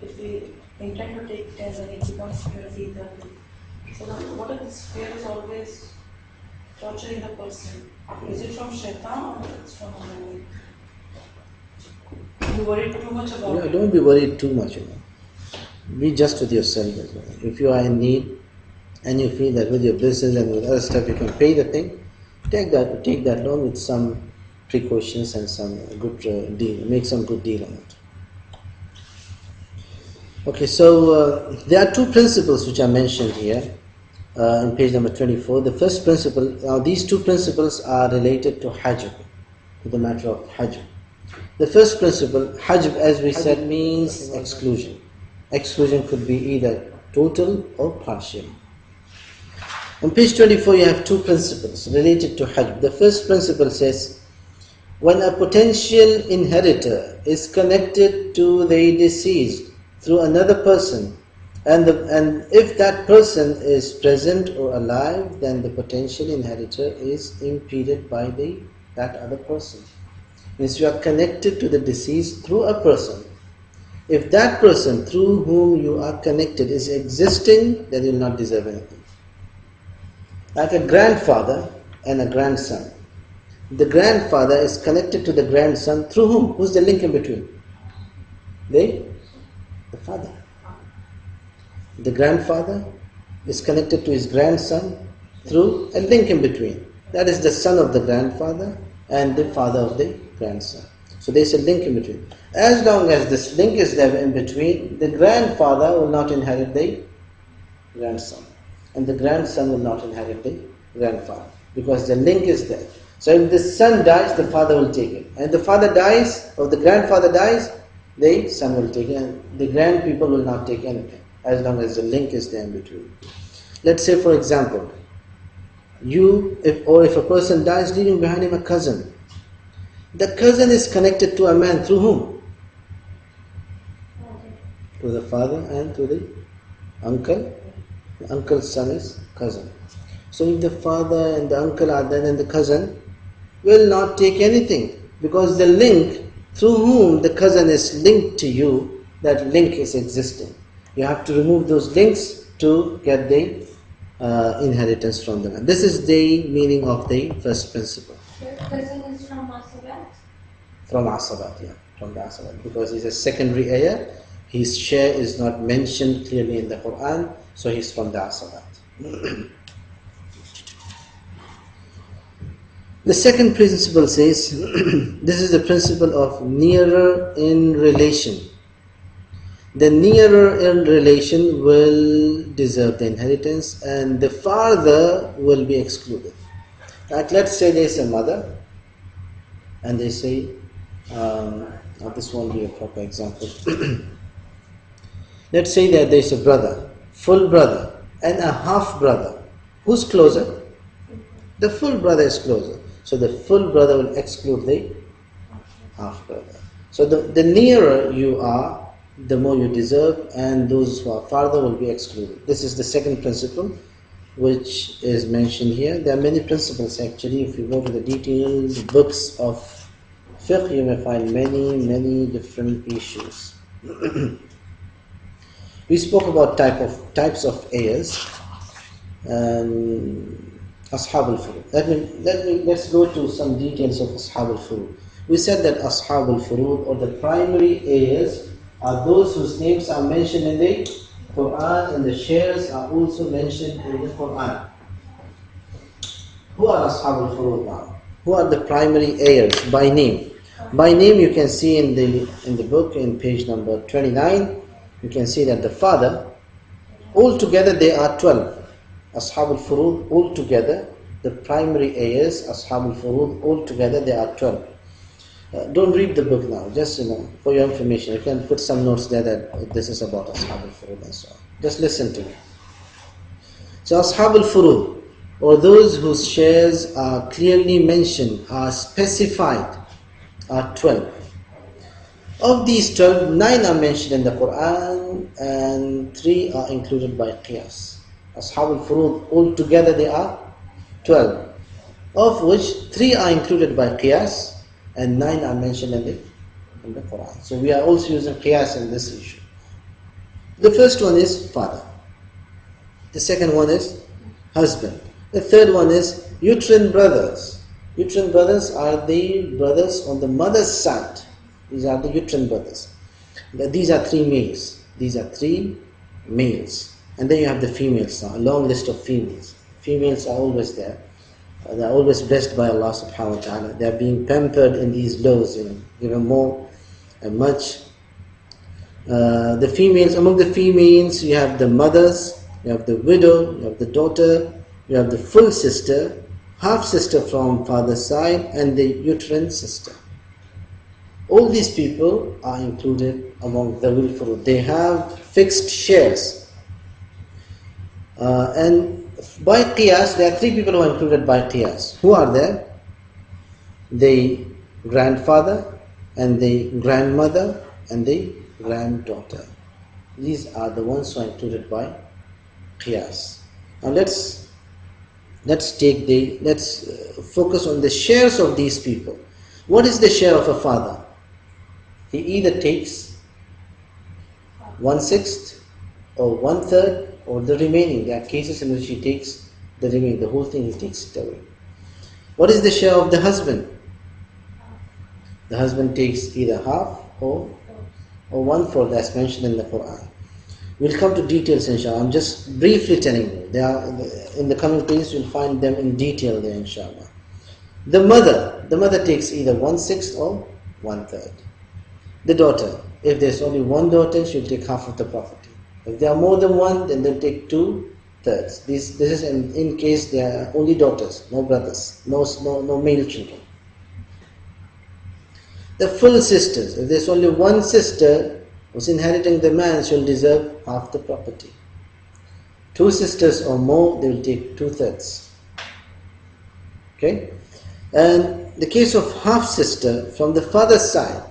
if we intend to take 10 and it becomes 20, 30. So what if this fear is always torturing the person? Is it from shaitan or it's from Allah? You worry too much about it? Don't be worried too much. Be just with yourself as well. If you are in need and you feel that with your business and with other stuff you can pay the thing, take that loan with some precautions and some good deal. Make some good deal on it. Okay, so there are two principles which are mentioned here in page number 24. The first principle, now these two principles are related to hajj, to the matter of hajj. The first principle, hajj, as we said, means exclusion. Exclusion could be either total or partial. On page 24 you have two principles related to hajj. The first principle says, when a potential inheritor is connected to the deceased through another person, and if that person is present or alive, then the potential inheritor is impeded by that other person. Means you are connected to the deceased through a person. If that person through whom you are connected is existing, then you will not deserve anything. Like a grandfather and a grandson. The grandfather is connected to the grandson through whom? Who's the link in between? The father. The grandfather is connected to his grandson through a link in between. That is the son of the grandfather and the father of the grandson. So there is a link in between. As long as this link is there in between, the grandfather will not inherit the grandson. And the grandson will not inherit the grandfather because the link is there. So if the son dies, the father will take it. And if the father dies or the grandfather dies, the son will take it. And the grand people will not take anything as long as the link is there in between. Let's say, for example, if a person dies leaving behind him a cousin, the cousin is connected to a man through whom? To the father and to the uncle. The uncle's son is cousin. So if the father and the uncle are there, then the cousin will not take anything because the link through whom the cousin is linked to you, that link is existing. You have to remove those links to get the inheritance from them. And this is the meaning of the first principle. Your cousin is from Asabat? From Asabat, yeah, from the Asabat, because he's a secondary heir. His share is not mentioned clearly in the Quran, so he's from the Asabat. The second principle says, this is the principle of nearer in relation. The nearer in relation will deserve the inheritance and the farther will be excluded. Like let's say there's a mother and they say, this won't be a proper example. Let's say that there's a brother, full brother and a half brother. Who's closer? The full brother is closer. So the full brother will exclude the half brother. So the nearer you are, the more you deserve, and those who are farther will be excluded. This is the second principle which is mentioned here. There are many principles actually. If you go to the details, books of fiqh, you may find many different issues. We spoke about types of heirs and Ashab al-Furud. Let's go to some details of Ashab al-Furud. We said that Ashab al-Furud, or the primary heirs, are those whose names are mentioned in the Quran and the shares are also mentioned in the Quran. Who are Ashab al-Furud now? Who are the primary heirs by name? By name you can see in the book in page number 29, you can see that the father, altogether they are 12. Ashab al-Furud, altogether, the primary heirs, Ashab al-Furud, altogether they are 12. Don't read the book now, just for your information. You can put some notes there that this is about Ashab al-Furud and so on. Just listen to me. So Ashab al-Furud, or those whose shares are clearly mentioned, are specified, are 12. Of these 12, 9 are mentioned in the Quran and 3 are included by Qiyas. Ashab al-Furud, altogether they are 12, of which 3 are included by Qiyas and 9 are mentioned in the Quran. So we are also using Qiyas in this issue. The first one is father. The second one is husband. The third one is uterine brothers. Uterine brothers are the brothers on the mother's side. These are the uterine brothers. These are 3 males. These are 3 males. And then you have the females now, a long list of females. Females are always there. They are always blessed by Allah subhanahu wa ta'ala. They are being pampered in these laws, given more and much. The females, among the females, you have the mothers, you have the widow, you have the daughter, you have the full sister, half sister from father's side, and the uterine sister. All these people are included among the Dhawil Furud. They have fixed shares. And by Qiyas, there are 3 people who are included by Qiyas. Who are there? The grandfather, and the grandmother, and the granddaughter. These are the ones who are included by Qiyas. Now let's focus on the shares of these people. What is the share of a father? He either takes 1/6 or 1/3 or the remaining. There are cases in which he takes the remaining, the whole thing he takes it away. What is the share of the husband? The husband takes either half or 1/4, as mentioned in the Quran. We'll come to details inshallah. I'm just briefly telling you. They are in the coming pages. You'll find them in detail there inshallah. The mother takes either 1/6 or 1/3. The daughter, if there's only one daughter, she'll take half of the property. If there are more than one, then they'll take 2/3. This is in case they are only daughters, no brothers, no male children. The full sisters, if there's only one sister who's inheriting the man, she'll deserve half the property. 2 sisters or more, they will take 2/3. Okay? And the case of half sister from the father's side,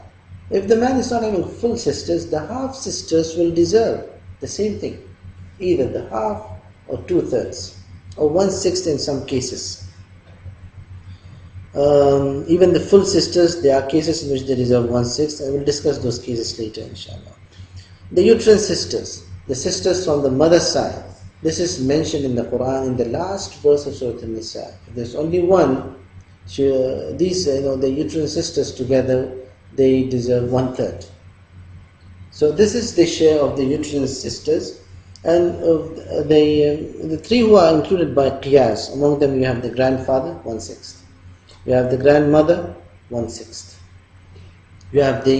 if the man is not having full sisters, the half sisters will deserve the same thing, either the half or 2/3 or 1/6 in some cases. Even the full sisters, there are cases in which they deserve 1/6. I will discuss those cases later, inshallah. The uterine sisters, the sisters from the mother's side, this is mentioned in the Quran in the last verse of Surah An-Nisa. If there's only one, the uterine sisters together, they deserve 1/3. So this is the share of the uterine sisters, and the 3 who are included by qiyas. Among them, you have the grandfather, 1/6. You have the grandmother, 1/6. You have the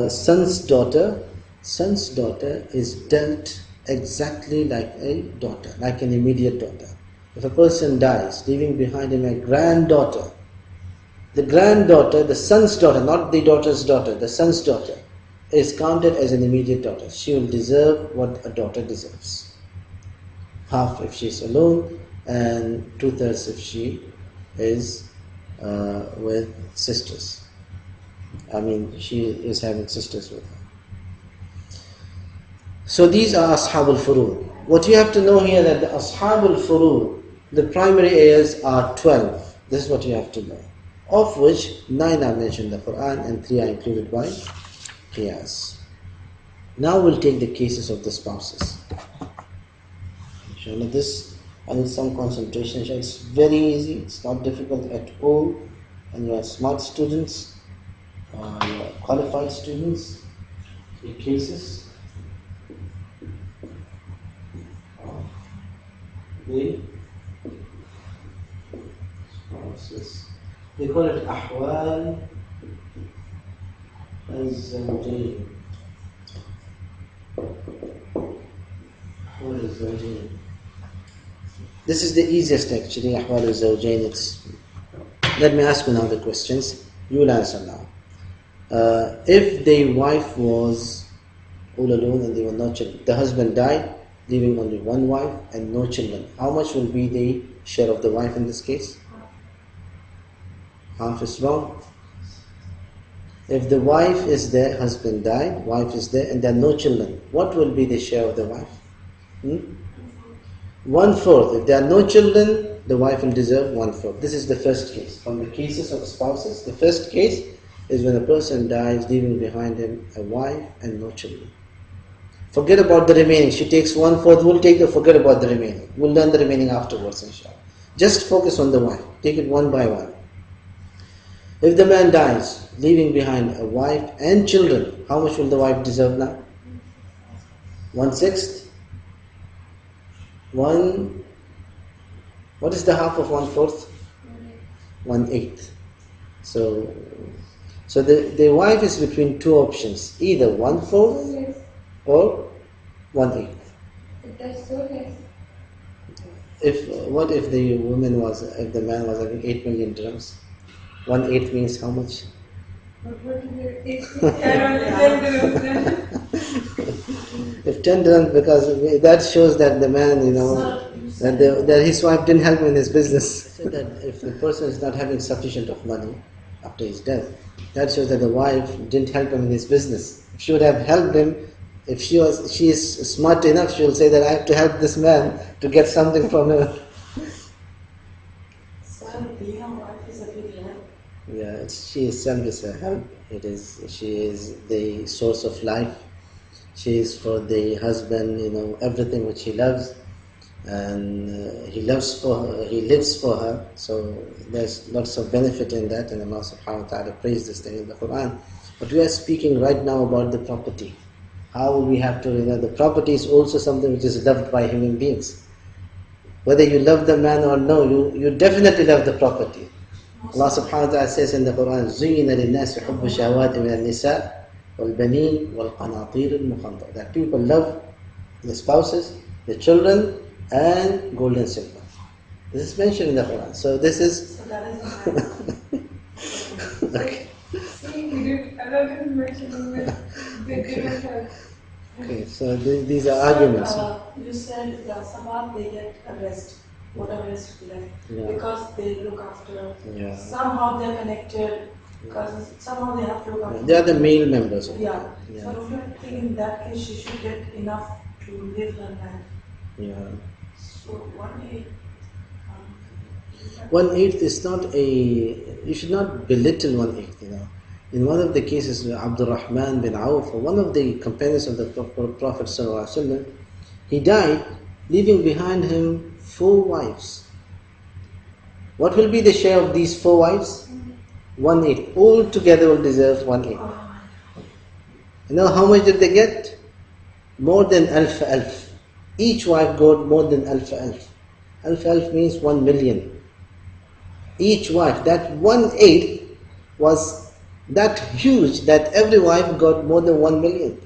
son's daughter. Son's daughter is dealt exactly like a daughter, like an immediate daughter. If a person dies, leaving behind him a granddaughter, the granddaughter, the son's daughter, not the daughter's daughter, the son's daughter, is counted as an immediate daughter. She will deserve what a daughter deserves. Half if she is alone, and 2/3 if she is with sisters. I mean, she is having sisters with her. So these are Ashab al-Furud. What you have to know here that the Ashab al-Furud, the primary heirs are 12. This is what you have to know. Of which 9 are mentioned in the Quran and 3 are included by qiyas. Now we'll take the cases of the spouses. Inshallah, this I need some concentration. It's very easy. It's not difficult at all. And you are smart students, you are qualified students. The cases of the spouses. They call it Ahwal al-Zawjayn. Ahwal al-Zawjayn. This is the easiest actually, Ahwal al-Zawjayn. Let me ask you now the questions. You will answer now. If the wife was all alone and there were no children, the husband died, leaving only one wife and no children, how much will be the share of the wife in this case? Half is wrong. If the wife is there, husband died, wife is there, and there are no children, what will be the share of the wife? 1/4. If there are no children, the wife will deserve 1/4. This is the first case. From the cases of spouses, the first case is when a person dies, leaving behind him a wife and no children. Forget about the remaining. She takes 1/4, we'll take the, forget about the remaining. We'll learn the remaining afterwards, inshallah. Just focus on the wife. Take it one by one. If the man dies, leaving behind a wife and children, how much will the wife deserve now? 1/6? What is the half of 1/4? 1/8. So the wife is between 2 options, either 1/4 or 1/8. That's so less. What if the man was having 8 million dirhams? 1/8 means how much? But what is it? Around 10 dirhams. If 10 dirhams, because that shows that the man, that his wife didn't help him in his business. I said that if the person is not having sufficient of money after his death, that shows that the wife didn't help him in his business. If she would have helped him, if she is smart enough, she will say that I have to help this man to get something from him. Being a wife is a big help. Yeah, she itself is a help. She is the source of life. She is for the husband, everything which he loves, and he lives for her. So there's lots of benefit in that, and Allah subhanahu wa ta'ala praised this thing in the Quran. But we are speaking right now about the property. How we have to, the property is also something which is loved by human beings. Whether you love the man or no, you definitely love the property. Allah subhanahu wa ta'ala says in the Quran, زُيِّنَ لِلنَّاسِ حُبُّ الشَّهَوَاتِ مِنَ النِّسَاءِ وَالْبَنِينَ وَالْقَنَاطِيرِ الْمُقَنطَرَةِ. That people love the spouses, the children, and gold and silver. This is mentioned in the Quran. So this is So that is the okay. See, he did, Allah didn't mention even they don't have. Okay, so these are So, arguments. you said the Sabbath they get a rest, whatever is left, Yeah. because they look after. Yeah. Somehow they're connected, because somehow they have to look after. They are the male members. Of Yeah. it. So don't you think in that case she should get enough to live her life? Yeah. So 1/8. 1/8 is not a. You should not belittle 1/8. You know, in one of the cases, Abdul Rahman bin Auf, one of the companions of the Prophet ﷺ, he died, leaving behind him 4 wives. What will be the share of these 4 wives? 1/8. All together will deserve 1/8. You know how much did they get? More than alf alf. Each wife got more than alf alf. Alf alf means 1 million. Each wife, that 1/8 was that huge that every wife got more than 1 million.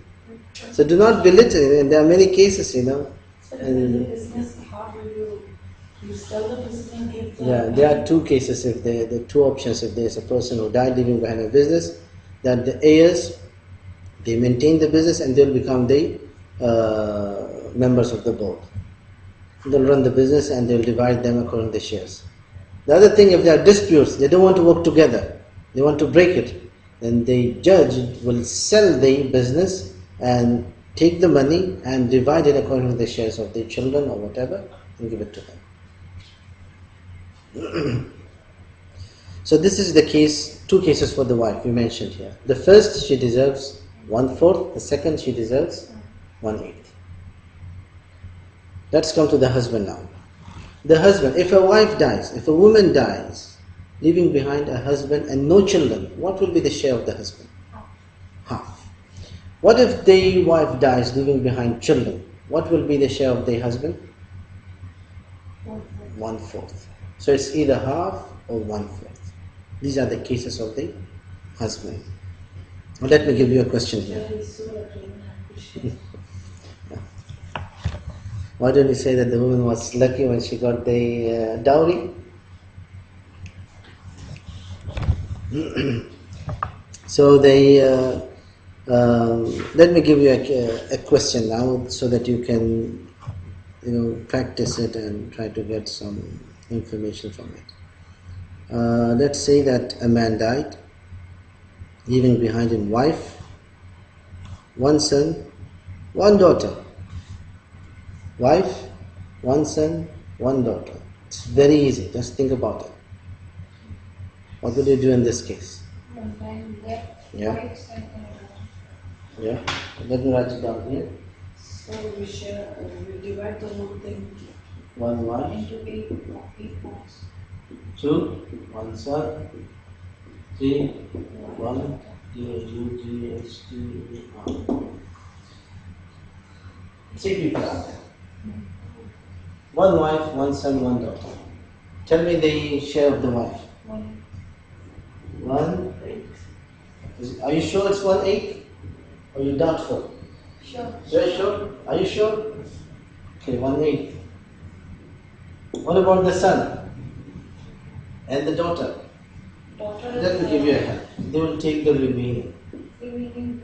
So do not belittle it. And there are many cases, you know. So in the business, how do you sell the business and give the Yeah, there are 2 cases. If the 2 options, if there is a person who died leaving behind a business, that the heirs, they maintain the business and they'll become the members of the board. They'll run the business and they'll divide them according to the shares. The other thing, if there are disputes, they don't want to work together, they want to break it, then the judge will sell the business and take the money and divide it according to the shares of the children or whatever and give it to them. So this is the case, 2 cases for the wife we mentioned here. The first, she deserves 1/4. The second, she deserves 1/8. Let's come to the husband now. The husband, if a wife dies, if a woman dies, leaving behind a husband and no children, what will be the share of the husband? Half. What if the wife dies, leaving behind children? What will be the share of the husband? 1/4. So it's either half or 1/4. These are the cases of the husband. Now let me give you a question here. That is so agreeing and appreciate. Why don't you say that the woman was lucky when she got the dowry? So let me give you a question now, so that you can, practice it and try to get some information from it. Let's say that a man died, leaving behind him wife, 1 son, 1 daughter. Wife, 1 son, 1 daughter. It's very easy. Just think about it. What will you do in this case? One time that Yeah. wives and Yeah. Let me write it down here. So we divide the whole thing 1 wife, into eight parts. 2, 1 son, 3, 1, 3 people are there. 1 wife, 1 son, 1 daughter. Tell me the share of the wife. one. 1. Are you sure it's 1/8? Or are you doubtful? Sure. Very sure? Are you sure? Okay, 1/8. What about the son and the daughter? Daughter Let me give you a hint. They will take the remaining. Remaining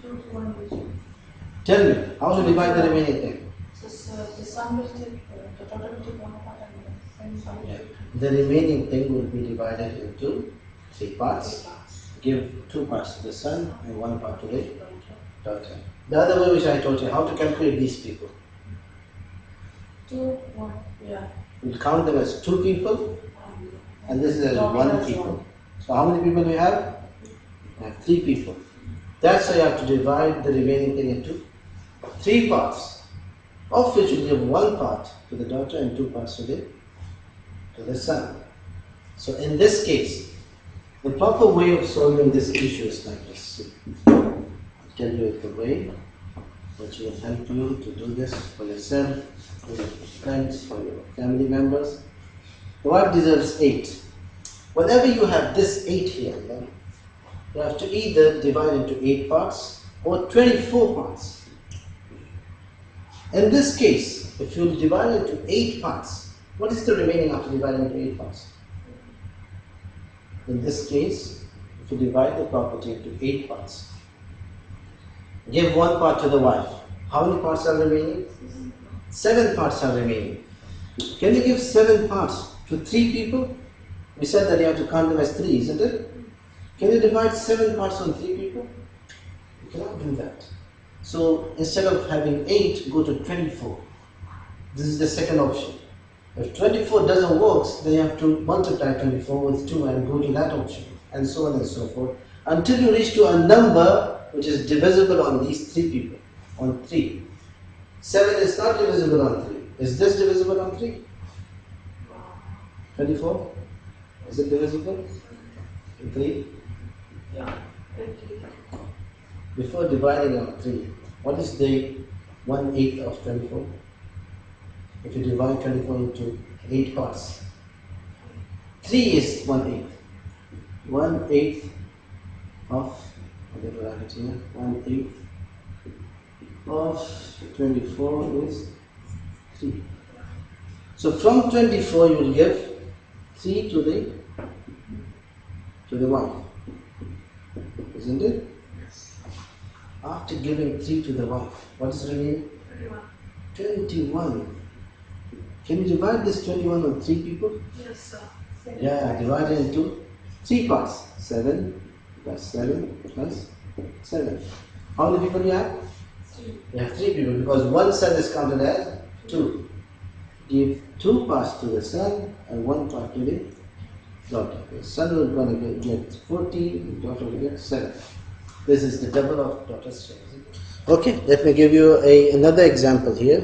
2 to 1 ratio. Tell me, how to divide the remaining thing? So the son will take, the daughter will take 1 part and the son will Yeah. take The remaining thing will be divided into 3 parts. 3 parts. Give 2 parts to the son and 1 part to the daughter. The other way which I told you, how to calculate these people. 2, 1. Yeah. We'll count them as 2 people, and this is as daughter 1 as people. one. So how many people we have? We have 3 people. That's why you have to divide the remaining thing into 3 parts, of which you give 1 part to the daughter and 2 parts to the son. So in this case, the proper way of solving this issue is like this. I'll tell you the way which will help you to do this for yourself, for your friends, for your family members. The wife deserves 8. Whenever you have this 8 here, then you have to either divide into 8 parts or 24 parts. In this case, if you divide it into 8 parts, what is the remaining after dividing into 8 parts? In this case, if you divide the property into 8 parts, give 1 part to the wife, how many parts are remaining? 7 parts are remaining. Can you give 7 parts to 3 people? We said that you have to count them as 3, isn't it? Can you divide 7 parts on 3 people? You cannot do that. So instead of having 8, go to 24. This is the second option. If 24 doesn't work, then you have to multiply 24 with 2 and go to that option, and so on and so forth, until you reach to a number which is divisible on these 3 people, on 3. 7 is not divisible on 3. Is this divisible on 3? 24? Is it divisible? In 3? Yeah. Before dividing on 3, what is the 1/8 of 24? If you divide 24 into 8 parts, 3 is 1/8. 1/8 of, whatever I have here, 1/8 of 24 is 3. So from 24 you will give 3 to the wife, isn't it? After giving 3 to the wife, what is remaining? 21. Can you divide this 21 on 3 people? Yes, sir. Yeah, divide it into 3 parts. 7 plus 7 plus 7. How many people you have? 3. You have 3 people because one son is counted as 2. Give 2 parts to the son and 1 part to the daughter. The son will going to get 14, the daughter will get 7. This is the double of daughter's share. Okay, let me give you another example here.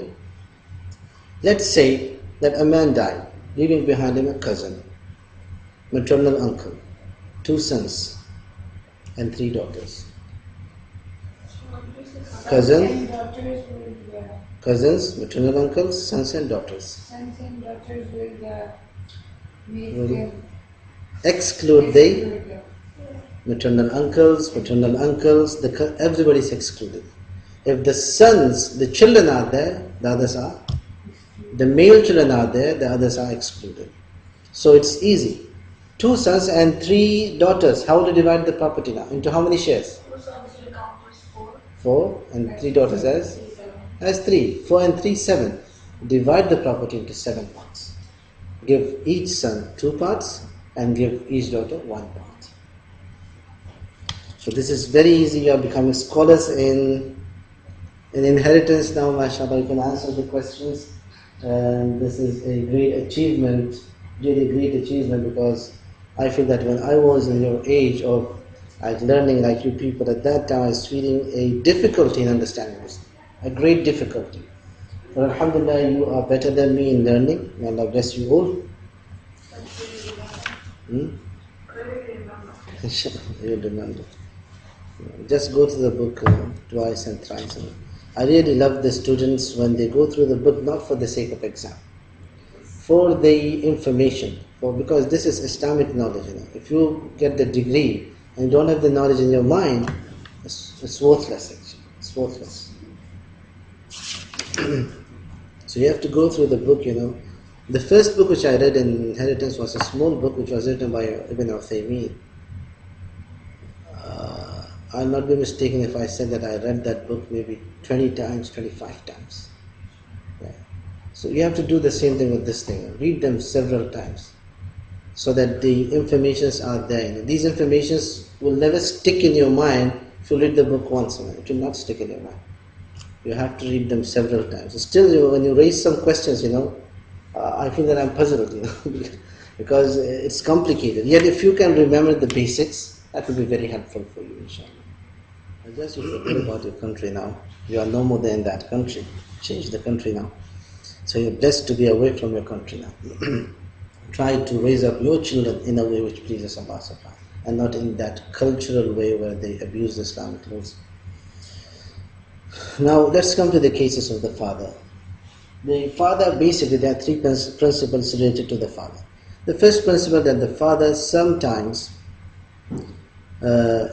Let's say that a man died, leaving behind him a cousin, maternal uncle, 2 sons and 3 daughters. And daughters with Cousins, maternal uncles, sons and daughters. sons and daughters with make Will them exclude the exclude them. maternal uncles, everybody is excluded. If the sons, the children are there, the others are. The male children are there, the others are excluded. So it's easy. 2 sons and 3 daughters. How to divide the property now? Into how many shares? 2 sons will count as 4. 4 and 3 daughters as 3. 4 and 3, 7. Divide the property into 7 parts. Give each son 2 parts and give each daughter 1 part. So this is very easy. You are becoming scholars in inheritance now, mashallah. You can answer the questions. And this is a great achievement, really great achievement, because I feel that when I was in your age of learning like you people, at that time I was feeling a difficulty in understanding this, a great difficulty. But alhamdulillah, you are better than me in learning. May Allah bless you all. Inshallah, you'll remember. Just go through the book twice and thrice. I really love the students when they go through the book, not for the sake of exam, for the information, because this is Islamic knowledge. If you get the degree and you don't have the knowledge in your mind, it's worthless actually. It's worthless. So you have to go through the book. The first book which I read in inheritance was a small book which was written by Ibn Uthaymeen. I'll not be mistaken if I said that I read that book maybe 20 times, 25 times. Yeah. So you have to do the same thing with this thing. Read them several times so that the informations are there. These informations will never stick in your mind if you read the book once. It will not stick in your mind. You have to read them several times. Still, when you raise some questions, I feel that I'm puzzled, because it's complicated. Yet if you can remember the basics, that will be very helpful for you, inshallah. I guess you forget about your country now. You are no more than that country. Change the country now. So you're blessed to be away from your country now. Try to raise up your children in a way which pleases Allah subhanahu wa ta'ala, and not in that cultural way where they abuse the Islamic laws. Now let's come to the cases of the father. The father, basically there are 3 principles related to the father. The first principle, that the father sometimes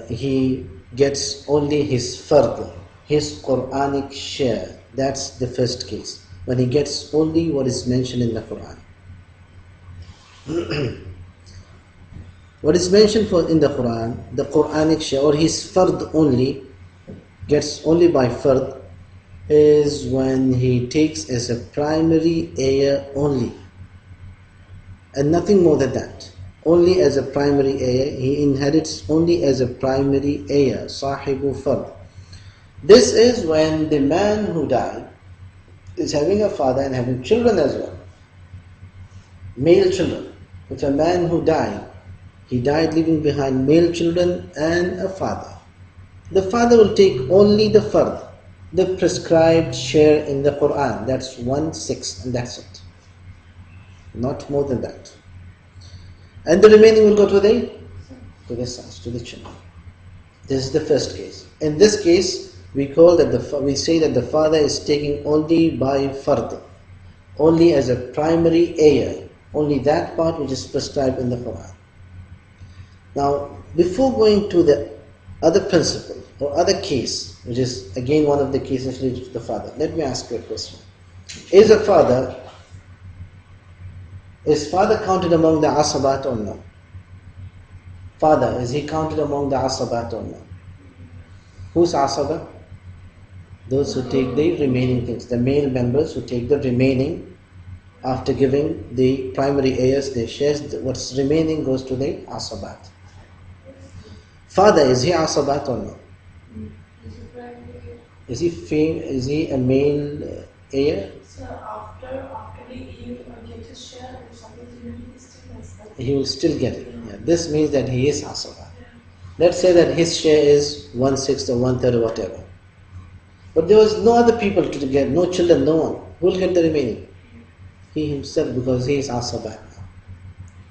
he gets only his fard, his Quranic share, That's the first case, when he gets only what is mentioned in the Quran. What is mentioned in the Quran, the Quranic share, or his fard only, gets only by fard, is when he takes as a primary heir only, and nothing more than that. Only as a primary heir, he inherits only as a primary heir, sahibu fard. This is when the man who died is having a father and having children as well, male children. If a man who died, he died leaving behind male children and a father. The father will take only the fard, the prescribed share in the Quran. That's 1/6, and that's it. Not more than that. And the remaining will go to the sons, to the children. This is the first case. In this case, we say that the father is taking only by fard, only as a primary heir, only that part which is prescribed in the Quran. Now, before going to the other principle or other case, which is again one of the cases related to the father, let me ask you a question. Is father counted among the asabat or no? Father, is he counted among the asabat or no? Who's asaba? Those who take the remaining things, the male members who take the remaining after giving the primary heirs their shares. What's remaining goes to the asabat. Father, is he asabat or no? Is he a male heir? So after he get his share, if something he still has that. He will still get it. Yeah. This means that he is asabat. Let's say that his share is 1/6 or 1/3 or whatever. But there was no other people to get, no children, no one. Who will get the remaining? He himself, because he is asabat now.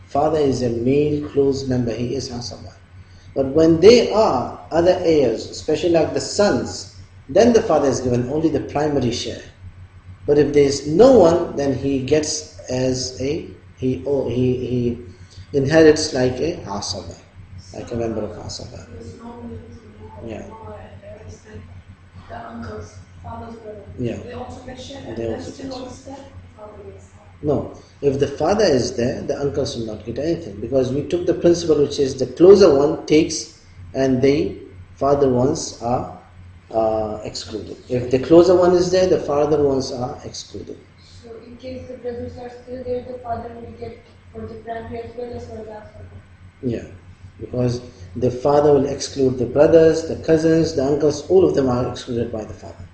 Father is a male close member, he is asabat. But when they are other heirs, especially like the sons, then the father is given only the primary share. But if there is no one, then he gets as he inherits like a asaba, like a member of asaba. Yeah. The uncles, father's brother. Yeah. They also get share, and They then also still get what's there, father gets that. No, if the father is there, the uncles will not get anything, because we took the principle which is the closer one takes and the farther ones are excluded. If the closer one is there, the farther ones are excluded. So in case the brothers are still there, the father will get for the primary as well as for the asaba. Yeah, because the father will exclude the brothers, the cousins, the uncles, all of them are excluded by the father.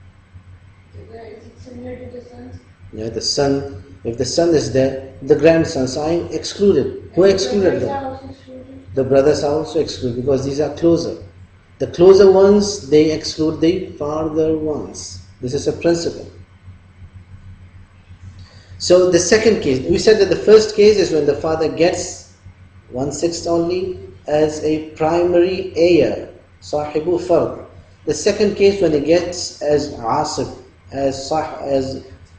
So is it similar to the sons? Yeah, the son, if the son is there, the grandsons are excluded. Who And the excluded brothers them? are also excluded? The brothers are also excluded because these are closer. The closer ones, they exclude the farther ones. This is a principle. So the second case, we said that the first case is when the father gets 1/6 only as a primary heir, sahibu fard. The second case when he gets as asib, as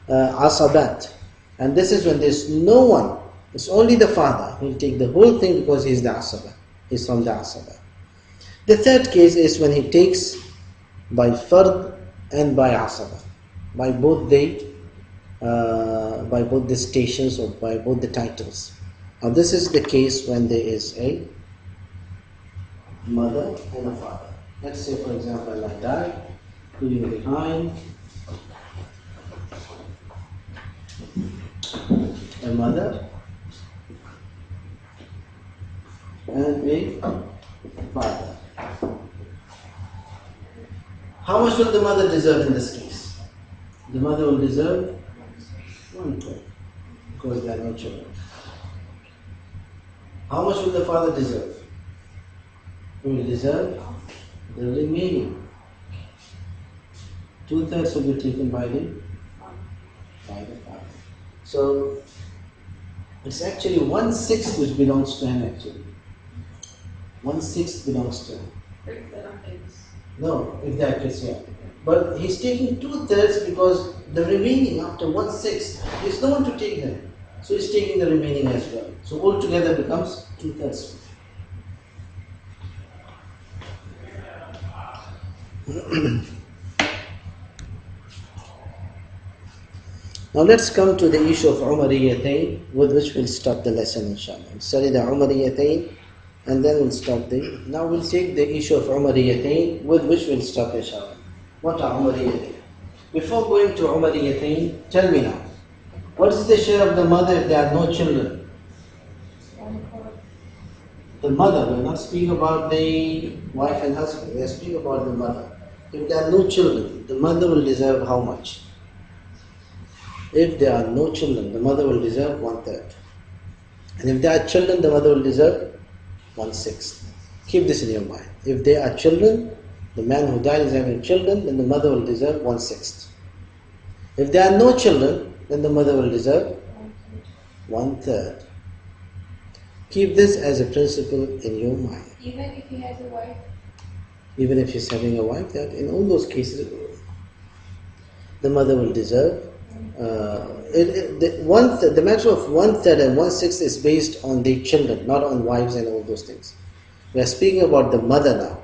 asabat. And this is when there's no one, it's only the father who will take the whole thing because he's the asaba, he's from the asaba. The third case is when he takes by fard and by asaba, by both the stations or by both the titles. Now this is the case when there is a mother and a father. Let's say for example I die, leaving behind a mother and a father. How much will the mother deserve in this case? The mother will deserve 1/12 because there are no children. How much will the father deserve? He will deserve the remaining. 2/3 will be taken by the father. So it's actually 1/6 which belongs to him actually. 1/6 belongs to him. If there are kids. No, if they are kids, yeah. But he's taking 2/3 because the remaining after 1/6, there's no one to take them. So he's taking the remaining as well. So altogether becomes 2/3. Now let's come to the issue of Umariyatain, with which we'll start the lesson inshallah. We'll study the Umariyatain and then we'll start now we'll take the issue of Umariyatain, with which we'll start inshallah. What are Umariyatain? Before going to Umariyatain, tell me now, what is the share of the mother if there are no children? The mother, we're not speaking about the wife and husband, we're speaking about the mother. If there are no children, the mother will deserve how much? If there are no children, the mother will deserve 1/3. And if there are children, the mother will deserve 1/6. Keep this in your mind. If there are children, the man who died is having children, then the mother will deserve 1/6. If there are no children, then the mother will deserve 1/3. Keep this as a principle in your mind. Even if he has a wife? Even if he's having a wife, that in all those cases, the mother will deserve. The matter of 1/3 and 1/6 is based on the children, not on wives and all those things. We are speaking about the mother now.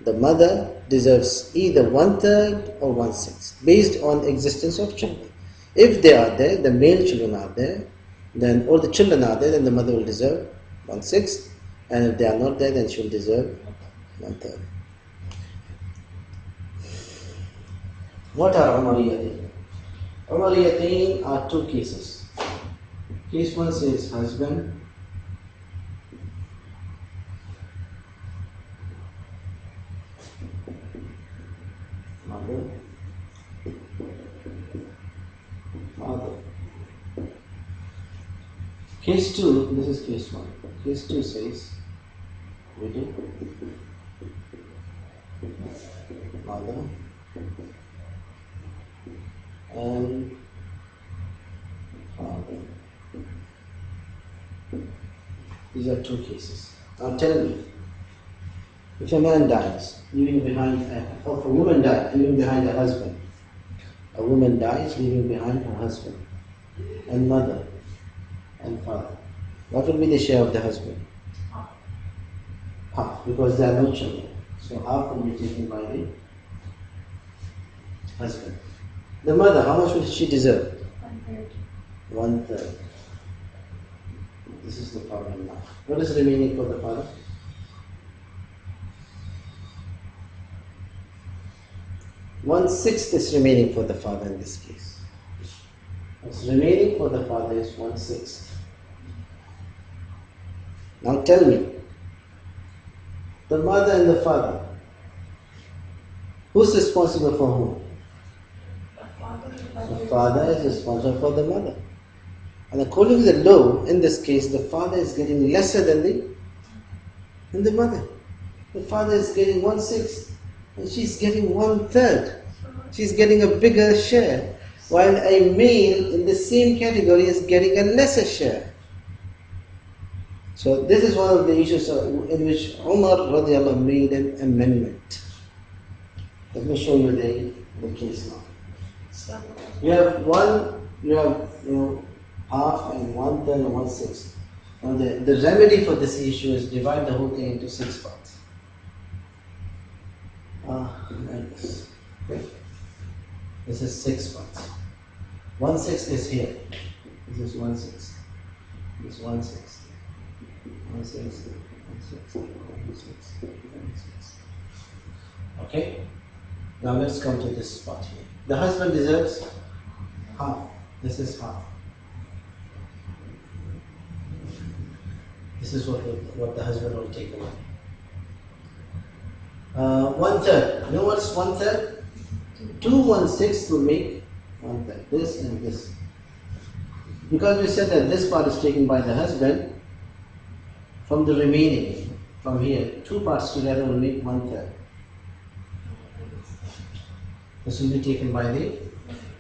The mother deserves either 1/3 or 1/6 based on existence of children. If they are there, the male children are there, then or the children are there, then the mother will deserve 1/6, and if they are not there, then she will deserve 1/3. What are Umariyatain? Umariyatain are two cases. Case one says husband, mother, father. Case two, this is case one. Case two says widow, mother, and father. These are two cases. Now tell me, if a man dies, leaving behind, or if a woman dies, leaving behind a husband, a woman dies, leaving behind her husband, and mother, and father, what will be the share of the husband? Half, because there are no children. So half will be taken by the husband. The mother, how much will she deserve? 1/3. 1/3. This is the problem now. What is remaining for the father? 1/6 is remaining for the father in this case. What's remaining for the father is 1/6. Now tell me, the mother and the father, who's responsible for whom? The father is responsible for the mother. And according to the law, in this case, the father is getting lesser than the mother. The father is getting 1/6, and she's getting 1/3. She's getting a bigger share, while a male in the same category is getting a lesser share. So this is one of the issues in which Umar radiallahu anh made an amendment. Let me show you the case now. You have half and 1/3 and 1/6. Now the remedy for this issue is divide the whole thing into 6 parts. Like this. Okay. This is 6 parts. 1/6 is here. This is 1/6. This is 1/6. 1/6. 1/6. 1/6. 1/6. Okay. Now let's come to this part here. The husband deserves half. This is half. This is what the husband will take away. 1/3. You know what's 1/3? 2 1/6 will make 1/3. This and this. Because we said that this part is taken by the husband, from the remaining, from here, 2 parts together will make 1/3. This will be taken by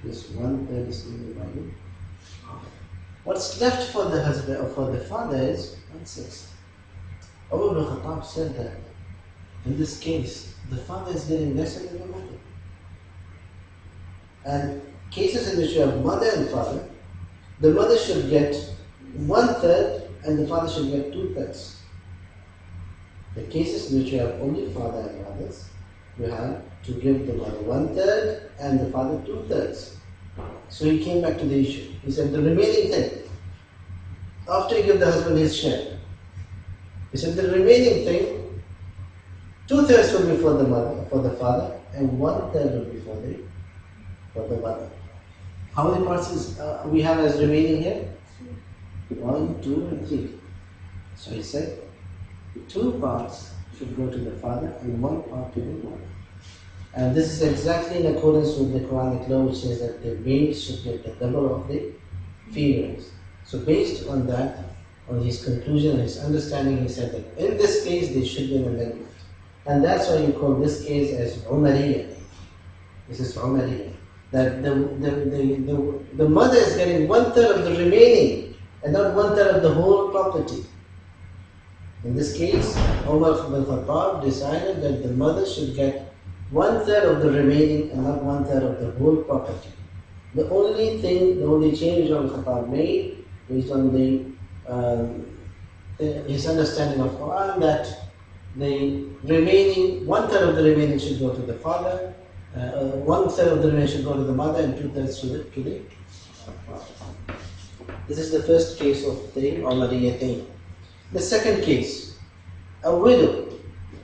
this 1/3 is taken by the. What's left for the husband or for the father is 1/6. Umar ibn Khattab said that in this case, the father is getting lesser than the mother. And cases in which you have mother and father, the mother should get 1/3 and the father should get 2/3. The cases in which you have only father and mothers, you have to give the mother 1/3 and the father 2/3. So he came back to the issue. He said the remaining thing, after you give the husband his share, he said the remaining thing, 2/3 will be for the mother, for the father, and 1/3 will be for the mother. How many parts we have as remaining here? 1, 2, and 3. So he said 2 parts should go to the father and 1 part to the mother. And this is exactly in accordance with the Quranic law, which says that the males should get the double of the females. So based on that, on his conclusion and his understanding, he said that in this case there should be an amendment. And that's why you call this case as Umariyah. This is Umariyah. That the mother is getting 1/3 of the remaining and not 1/3 of the whole property. In this case, Umar ibn Khattab decided that the mother should get 1/3 of the remaining and not 1/3 of the whole property. The only change Umar Khattab made based on his understanding of Quran, that the remaining 1/3 of the remaining should go to the father, 1/3 of the remaining should go to the mother, and 2/3 to the father. This is the first case of the Umariyatayn. The second case, a widow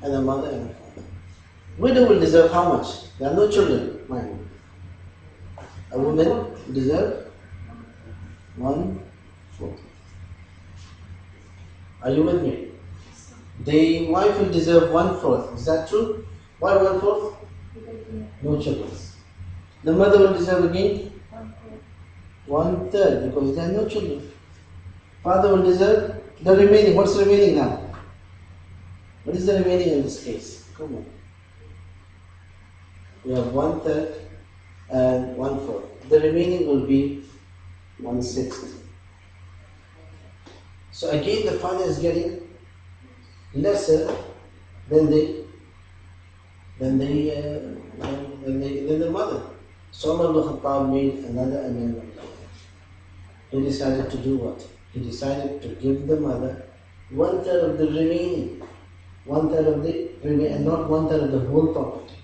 and a mother and a father. Widow will deserve how much? There are no children, mind you. A woman will deserve 1/4. Are you with me? The wife will deserve 1/4. Is that true? Why 1/4? No children. The mother will deserve again 1/3 because there are no children. Father will deserve the remaining. What's the remaining now? What is the remaining in this case? Come on. We have 1/3 and 1/4. The remaining will be 1/6. So again, the father is getting lesser than the mother. So Umar ibn Khattab made another amendment. He decided to do what? He decided to give the mother 1/3 of the remaining, 1/3 of the remaining, and not 1/3 of the whole property.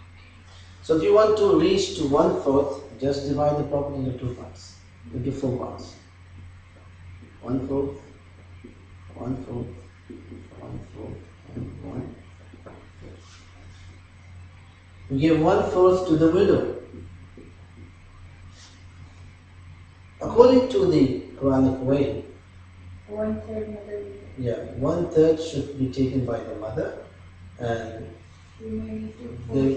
So if you want to reach to 1/4, just divide the property into 2 parts, into 4 parts. 1/4, 1/4, 1/4, and 1/4. You give 1/4 to the widow. According to the Quranic way, 1/3 mother. 1/3 should be taken by the mother, and they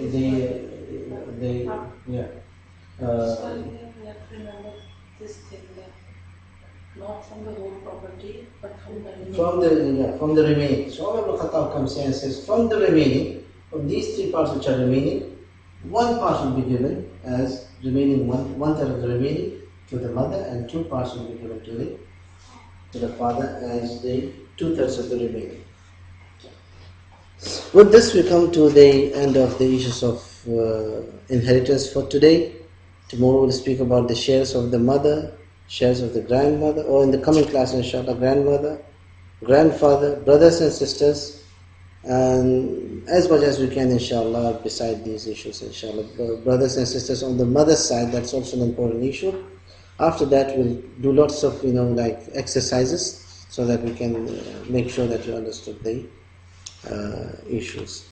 So we have to remember this thing, that not from the whole property, but from the remaining. from the remaining. So Umar ibn Khattab comes here and says, from the remaining, from these 3 parts which are remaining, 1 part will be given as remaining 1/3 of the remaining to the mother, and 2 parts will be given to the father as the 2/3 of the remaining. With this, we come to the end of the issues of inheritance for today. Tomorrow we'll speak about the shares of the mother, shares of the grandmother, or in the coming class, inshallah, grandmother, grandfather, brothers and sisters, and as much as we can, inshallah, beside these issues, inshallah. Brothers and sisters on the mother's side, that's also an important issue. After that, we'll do lots of, like exercises so that we can make sure that you understood the issues.